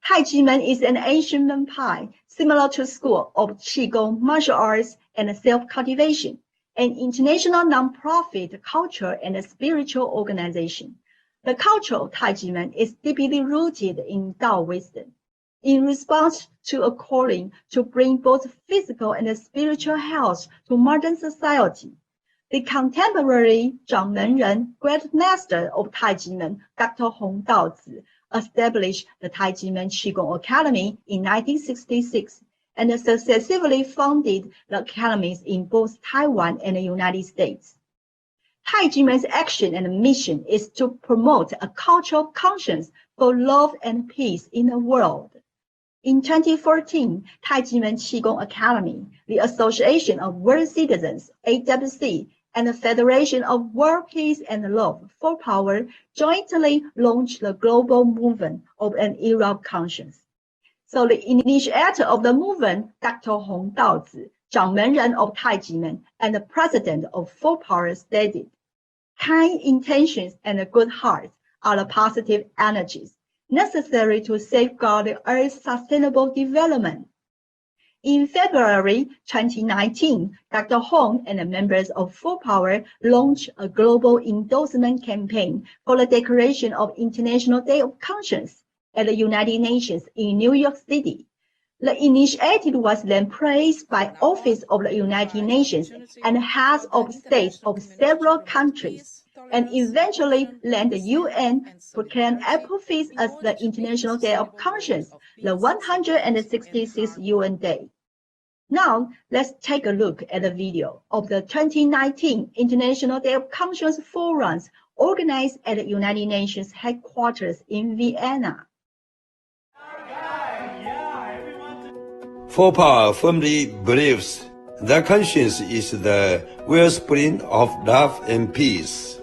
Tai Ji Men is an ancient men pai, similar to school of Qigong, martial arts, and self-cultivation, an international non-profit culture and spiritual organization. The culture of Tai Ji Men is deeply rooted in Tao wisdom. In response to a calling to bring both physical and spiritual health to modern society, the contemporary Zhang Menren, Great Master of Tai Ji Men, Dr. Hong Daozi, established the Tai Ji Men Qigong Academy in 1966 and successively founded the academies in both Taiwan and the United States. Tai Ji Men's action and mission is to promote a cultural conscience for love and peace in the world. In 2014, Tai Ji Men Qigong Academy, the Association of World Citizens, AWC, and the Federation of World Peace and Love for Power jointly launched the global movement of an era of conscience. So the initiator of the movement, Dr. Hong Daozi, Zhang Menren of Tai Ji Men, and the president of For Power stated, kind intentions and a good heart are the positive energies necessary to safeguard the Earth's sustainable development. In February 2019, Dr. Hong and the members of For Power launched a global endorsement campaign for the declaration of International Day of Conscience at the United Nations in New York City. The initiative was then praised by Office of the United Nations and heads of states of several countries, and eventually led the UN proclaim April 5th as the International Day of Conscience, the 166th UN Day. Now, let's take a look at the video of the 2019 International Day of Conscience forums organized at the United Nations headquarters in Vienna. For Power firmly believes that conscience is the wellspring of love and peace.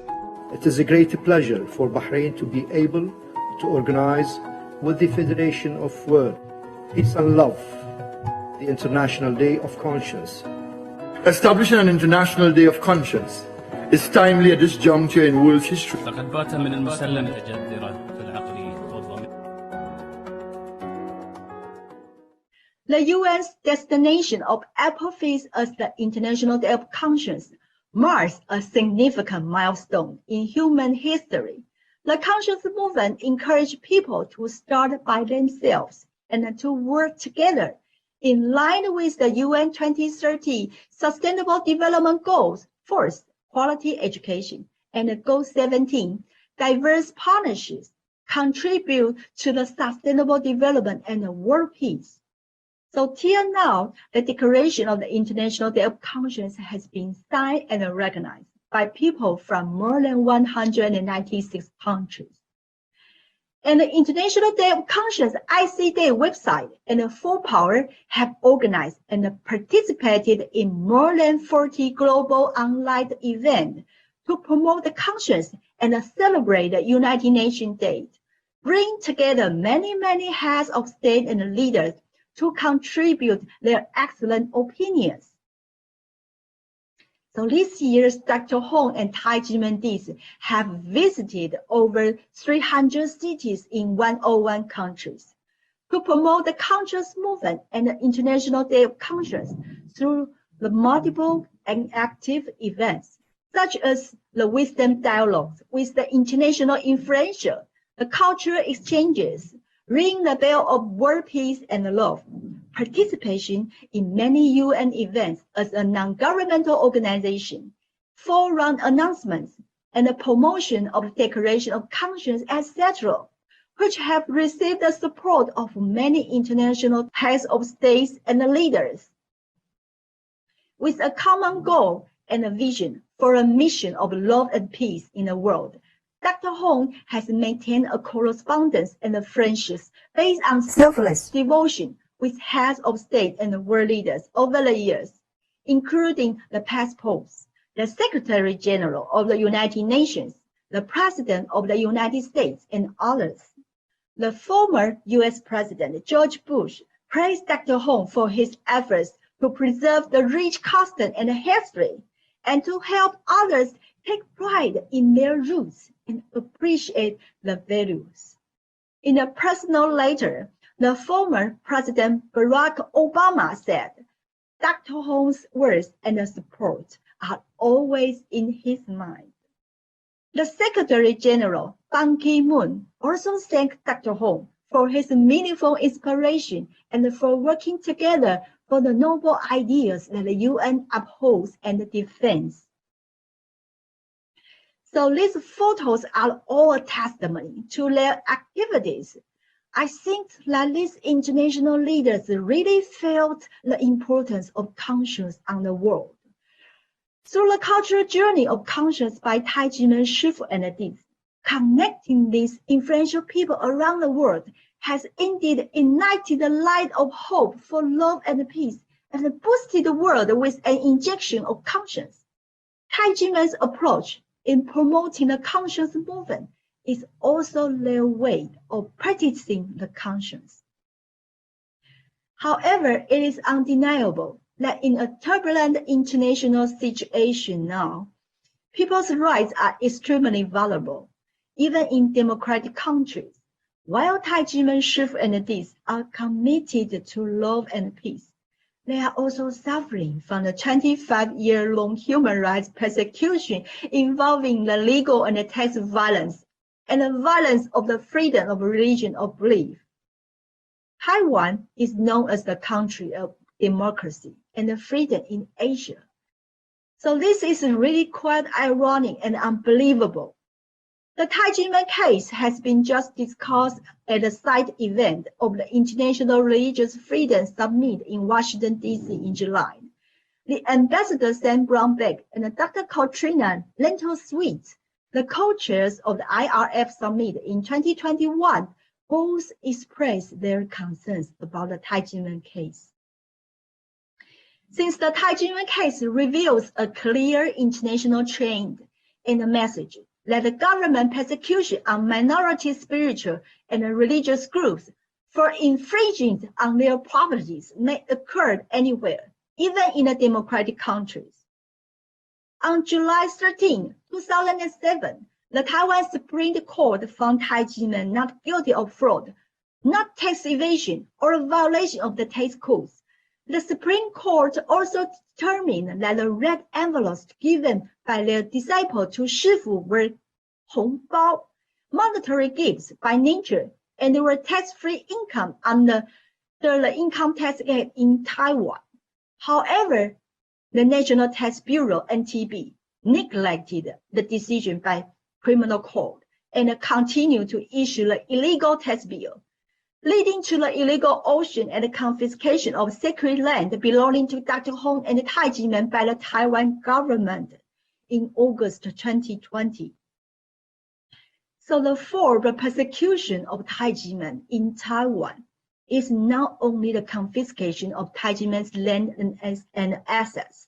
It is a great pleasure for Bahrain to be able to organize with the Federation of World Peace and Love the International Day of Conscience. Establishing an International Day of Conscience is timely at this juncture in world history. The UN's designation of April 5th as the International Day of Conscience marks a significant milestone in human history. The conscience movement encouraged people to start by themselves and to work together In line with the UN 2030 Sustainable Development Goals, first, quality education, and Goal 17, diverse partnerships, contribute to the sustainable development and world peace. So till now, the Declaration of the International Day of Conscience has been signed and recognized by people from more than 196 countries. And the International Day of Conscience ICD website and Full Power have organized and participated in more than 40 global online events to promote the conscience and celebrate the United Nations Day, bring together many heads of state and leaders to contribute their excellent opinions. So this year's Dr. Hong and Tai Ji Men have visited over 300 cities in 101 countries to promote the conscience movement and the International Day of Conscience through the multiple and active events, such as the wisdom dialogues with the international influential, the cultural exchanges, ring the bell of world peace and love, participation in many UN events as a non-governmental organization, forum announcements, and the promotion of the Declaration of Conscience, etc., which have received the support of many international heads of states and leaders. With a common goal and a vision for a mission of love and peace in the world, Dr. Hong has maintained a correspondence and a friendships based on selfless devotion with heads of state and world leaders over the years, including the past popes, the Secretary General of the United Nations, the President of the United States, and others. The former U.S. President George Bush praised Dr. Hong for his efforts to preserve the rich custom and history, and to help others take pride in their roots and appreciate the values. In a personal letter, the former President Barack Obama said, Dr. Hong's words and support are always in his mind. The Secretary General Ban Ki-moon also thanked Dr. Hong for his meaningful inspiration and for working together for the noble ideas that the UN upholds and defends. So these photos are all a testimony to their activities. I think that these international leaders really felt the importance of conscience on the world. Through the cultural journey of conscience by Tai Ji Men, Shifu, and dizi, connecting these influential people around the world has indeed ignited the light of hope for love and peace and boosted the world with an injection of conscience. Tai Ji Men's approach in promoting the conscience movement is also their way of practicing the conscience. However, it is undeniable that in a turbulent international situation now, people's rights are extremely vulnerable, even in democratic countries. While Tai Ji Men, Shifu, and dizi are committed to love and peace, they are also suffering from the 25-year-long human rights persecution involving the legal and tax violence and the violence of the freedom of religion or belief. Taiwan is known as the country of democracy and freedom in Asia. So this is really quite ironic and unbelievable. The Tai Ji Men case has been just discussed at the side event of the International Religious Freedom Summit in Washington, D.C. in July. The Ambassador Sam Brownback and Dr. Katrina Lentil-Sweet, the co-chairs of the IRF Summit in 2021, both expressed their concerns about the Tai Ji Men case. Since the Tai Ji Men case reveals a clear international trend and a message that the government persecution on minority spiritual and religious groups for infringing on their properties may occur anywhere, even in the democratic countries. On July 13, 2007, the Taiwan Supreme Court found Tai Ji Men not guilty of fraud, not tax evasion, or violation of the tax codes. The Supreme Court also determined that the red envelopes given by their disciple to Shifu were hongbao, monetary gifts by nature, and they were tax-free income under the income tax in Taiwan. However, the National Tax Bureau, NTB, neglected the decision by criminal court and continued to issue the illegal tax bill, leading to the illegal auction and confiscation of sacred land belonging to Dr. Hong and Tai Ji Men by the Taiwan government in August 2020. So the fourth persecution of Tai Ji Men in Taiwan is not only the confiscation of Tai Ji Men's land and assets,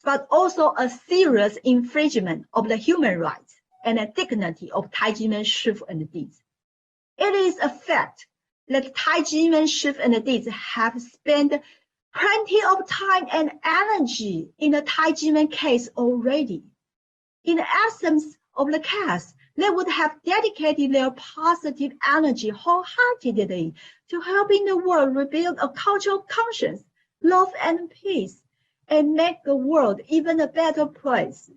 but also a serious infringement of the human rights and the dignity of Tai Ji Men shifu and dizi. It is a fact that Tai Ji Men shifu and dizi have spent plenty of time and energy in the Tai Ji Men case already. In the absence of the case, they would have dedicated their positive energy wholeheartedly to helping the world rebuild a cultural conscience, love and peace, and make the world even a better place.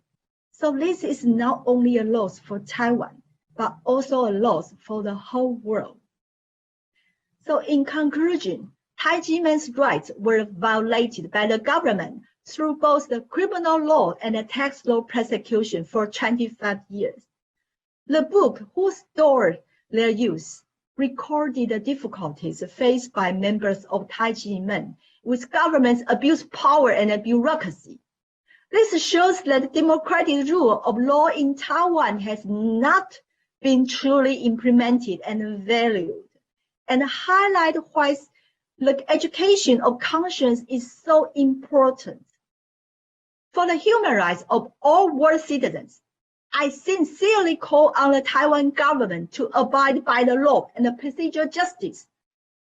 So this is not only a loss for Taiwan, but also a loss for the whole world. So in conclusion, Tai Ji Men's rights were violated by the government through both the criminal law and the tax law persecution for 25 years. The book, Who Stored Their Youth, recorded the difficulties faced by members of Tai Ji Men with government's abuse power and bureaucracy. This shows that the democratic rule of law in Taiwan has not been truly implemented and valued, and highlight why the education of conscience is so important. For the human rights of all world citizens, I sincerely call on the Taiwan government to abide by the law and the procedural justice,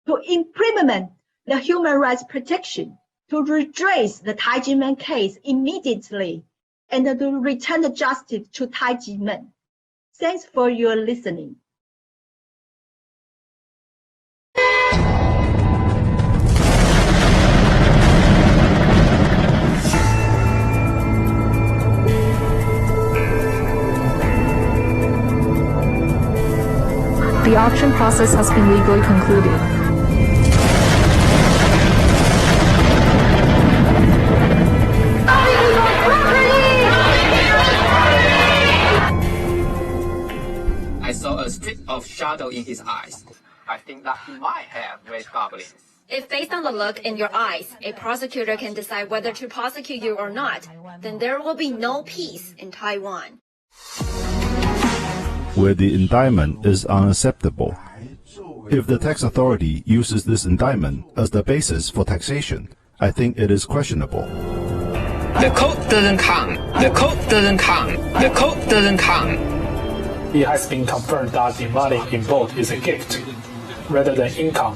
to implement the human rights protection, to redress the Tai Ji Men case immediately, and to return the justice to Tai Ji Men. Thanks for your listening. The auction process has been legally concluded. I saw a strip of shadow in his eyes. I think that he might have raised goblins. If based on the look in your eyes, a prosecutor can decide whether to prosecute you or not, then there will be no peace in Taiwan. Where the indictment is unacceptable. If the tax authority uses this indictment as the basis for taxation, I think it is questionable. The code doesn't count. The code doesn't count. The code doesn't count. It has been confirmed that the money involved is a gift rather than income.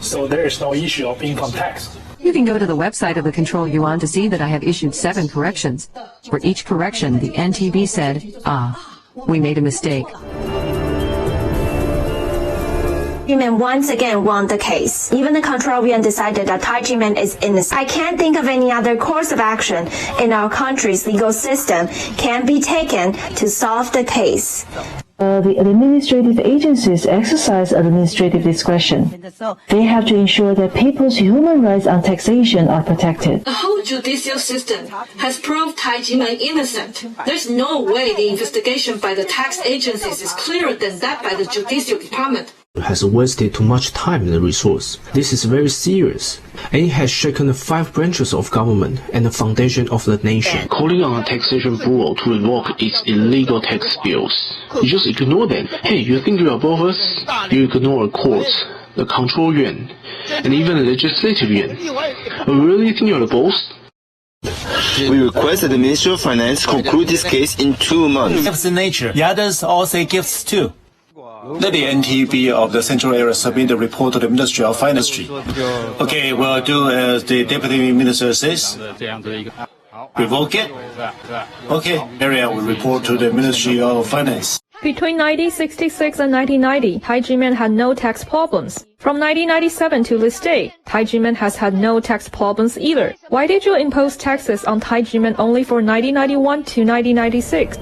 So there is no issue of income tax. You can go to the website of the Control Yuan to see that I have issued 7 corrections. For each correction, the NTB said, we made a mistake. Tai Ji Men once again won the case. Even the Control Yuan decided that Tai Ji Men is innocent. I can't think of any other course of action in our country's legal system can be taken to solve the case. The administrative agencies exercise administrative discretion. They have to ensure that people's human rights on taxation are protected. The whole judicial system has proved Tai Ji Men innocent. There's no way the investigation by the tax agencies is clearer than that by the judicial department. Has wasted too much time and resource. This is very serious, and it has shaken the 5 branches of government and the foundation of the nation. Calling on the Taxation Bureau to revoke its illegal tax bills. You just ignore them. Hey, you think you're above us? You ignore the courts, the Control Yuan, and even the Legislative Yuan. You really think you're the boss? We request that the Ministry of Finance conclude this case in 2 months. Gifts in nature. The others all say gifts too. Let the NTB of the Central Area submit the report to the Ministry of Finance. Okay, we'll do as the Deputy Minister says. Revoke it? Okay, area will report to the Ministry of Finance. Between 1966 and 1990, Tai Ji Men had no tax problems. From 1997 to this day, Tai Ji Men has had no tax problems either. Why did you impose taxes on Tai Ji Men only for 1991 to 1996?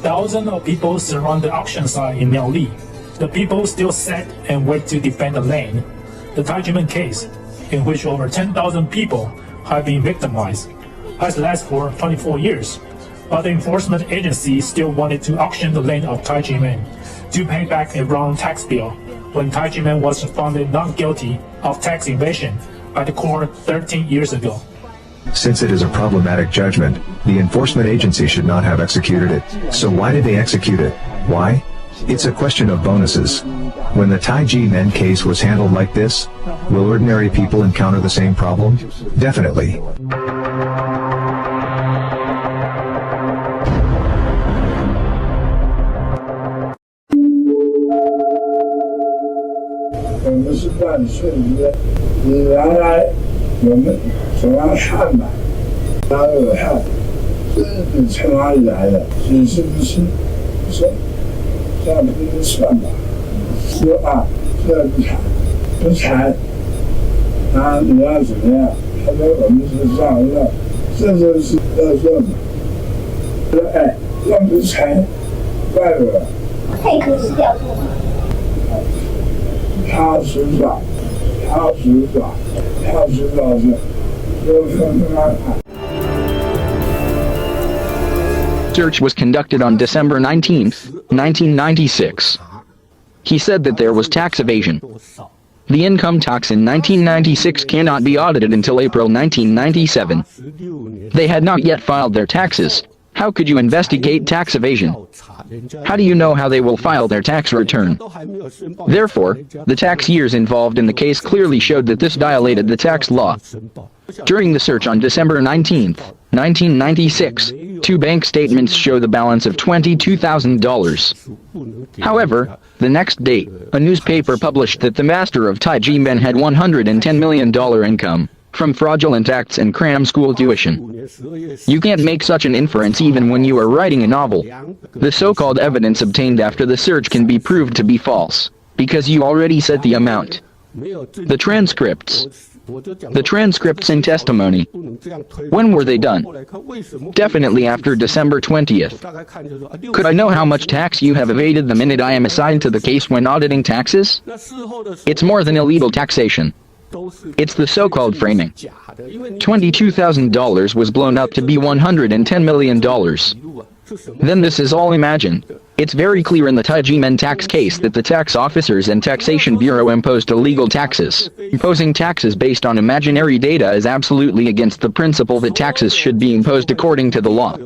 Thousands of people surround the auction site in Miaoli. The people still sat and wait to defend the land. The Tai Ji Men case, in which over 10,000 people have been victimized, has lasted for 24 years. But the enforcement agency still wanted to auction the land of Tai Ji Men to pay back a wrong tax bill when Tai Ji Men was found not guilty of tax evasion by the court 13 years ago. Since it is a problematic judgment, the enforcement agency should not have executed it. So why did they execute it? Why? It's a question of bonuses. When the Tai Ji Men case was handled like this, will ordinary people encounter the same problem? Definitely. Search was conducted on December 19, 1996. He said that there was tax evasion. The income tax in 1996 cannot be audited until April 1997. They had not yet filed their taxes. How could you investigate tax evasion? How do you know how they will file their tax return? Therefore, the tax years involved in the case clearly showed that this violated the tax law. During the search on December 19, 1996, 2 bank statements show the balance of $22,000. However, the next day, a newspaper published that the master of Tai Ji Men had $110 million income from fraudulent acts and cram school tuition. You can't make such an inference even when you are writing a novel. The so-called evidence obtained after the search can be proved to be false, because you already said the amount. The transcripts and testimony. When were they done? Definitely after December 20th. Could I know how much tax you have evaded the minute I am assigned to the case when auditing taxes? It's more than illegal taxation. It's the so-called framing. $22,000 was blown up to be $110 million. Then this is all imagined. It's very clear in the Tai Ji Men tax case that the tax officers and Taxation Bureau imposed illegal taxes. Imposing taxes based on imaginary data is absolutely against the principle that taxes should be imposed according to the law.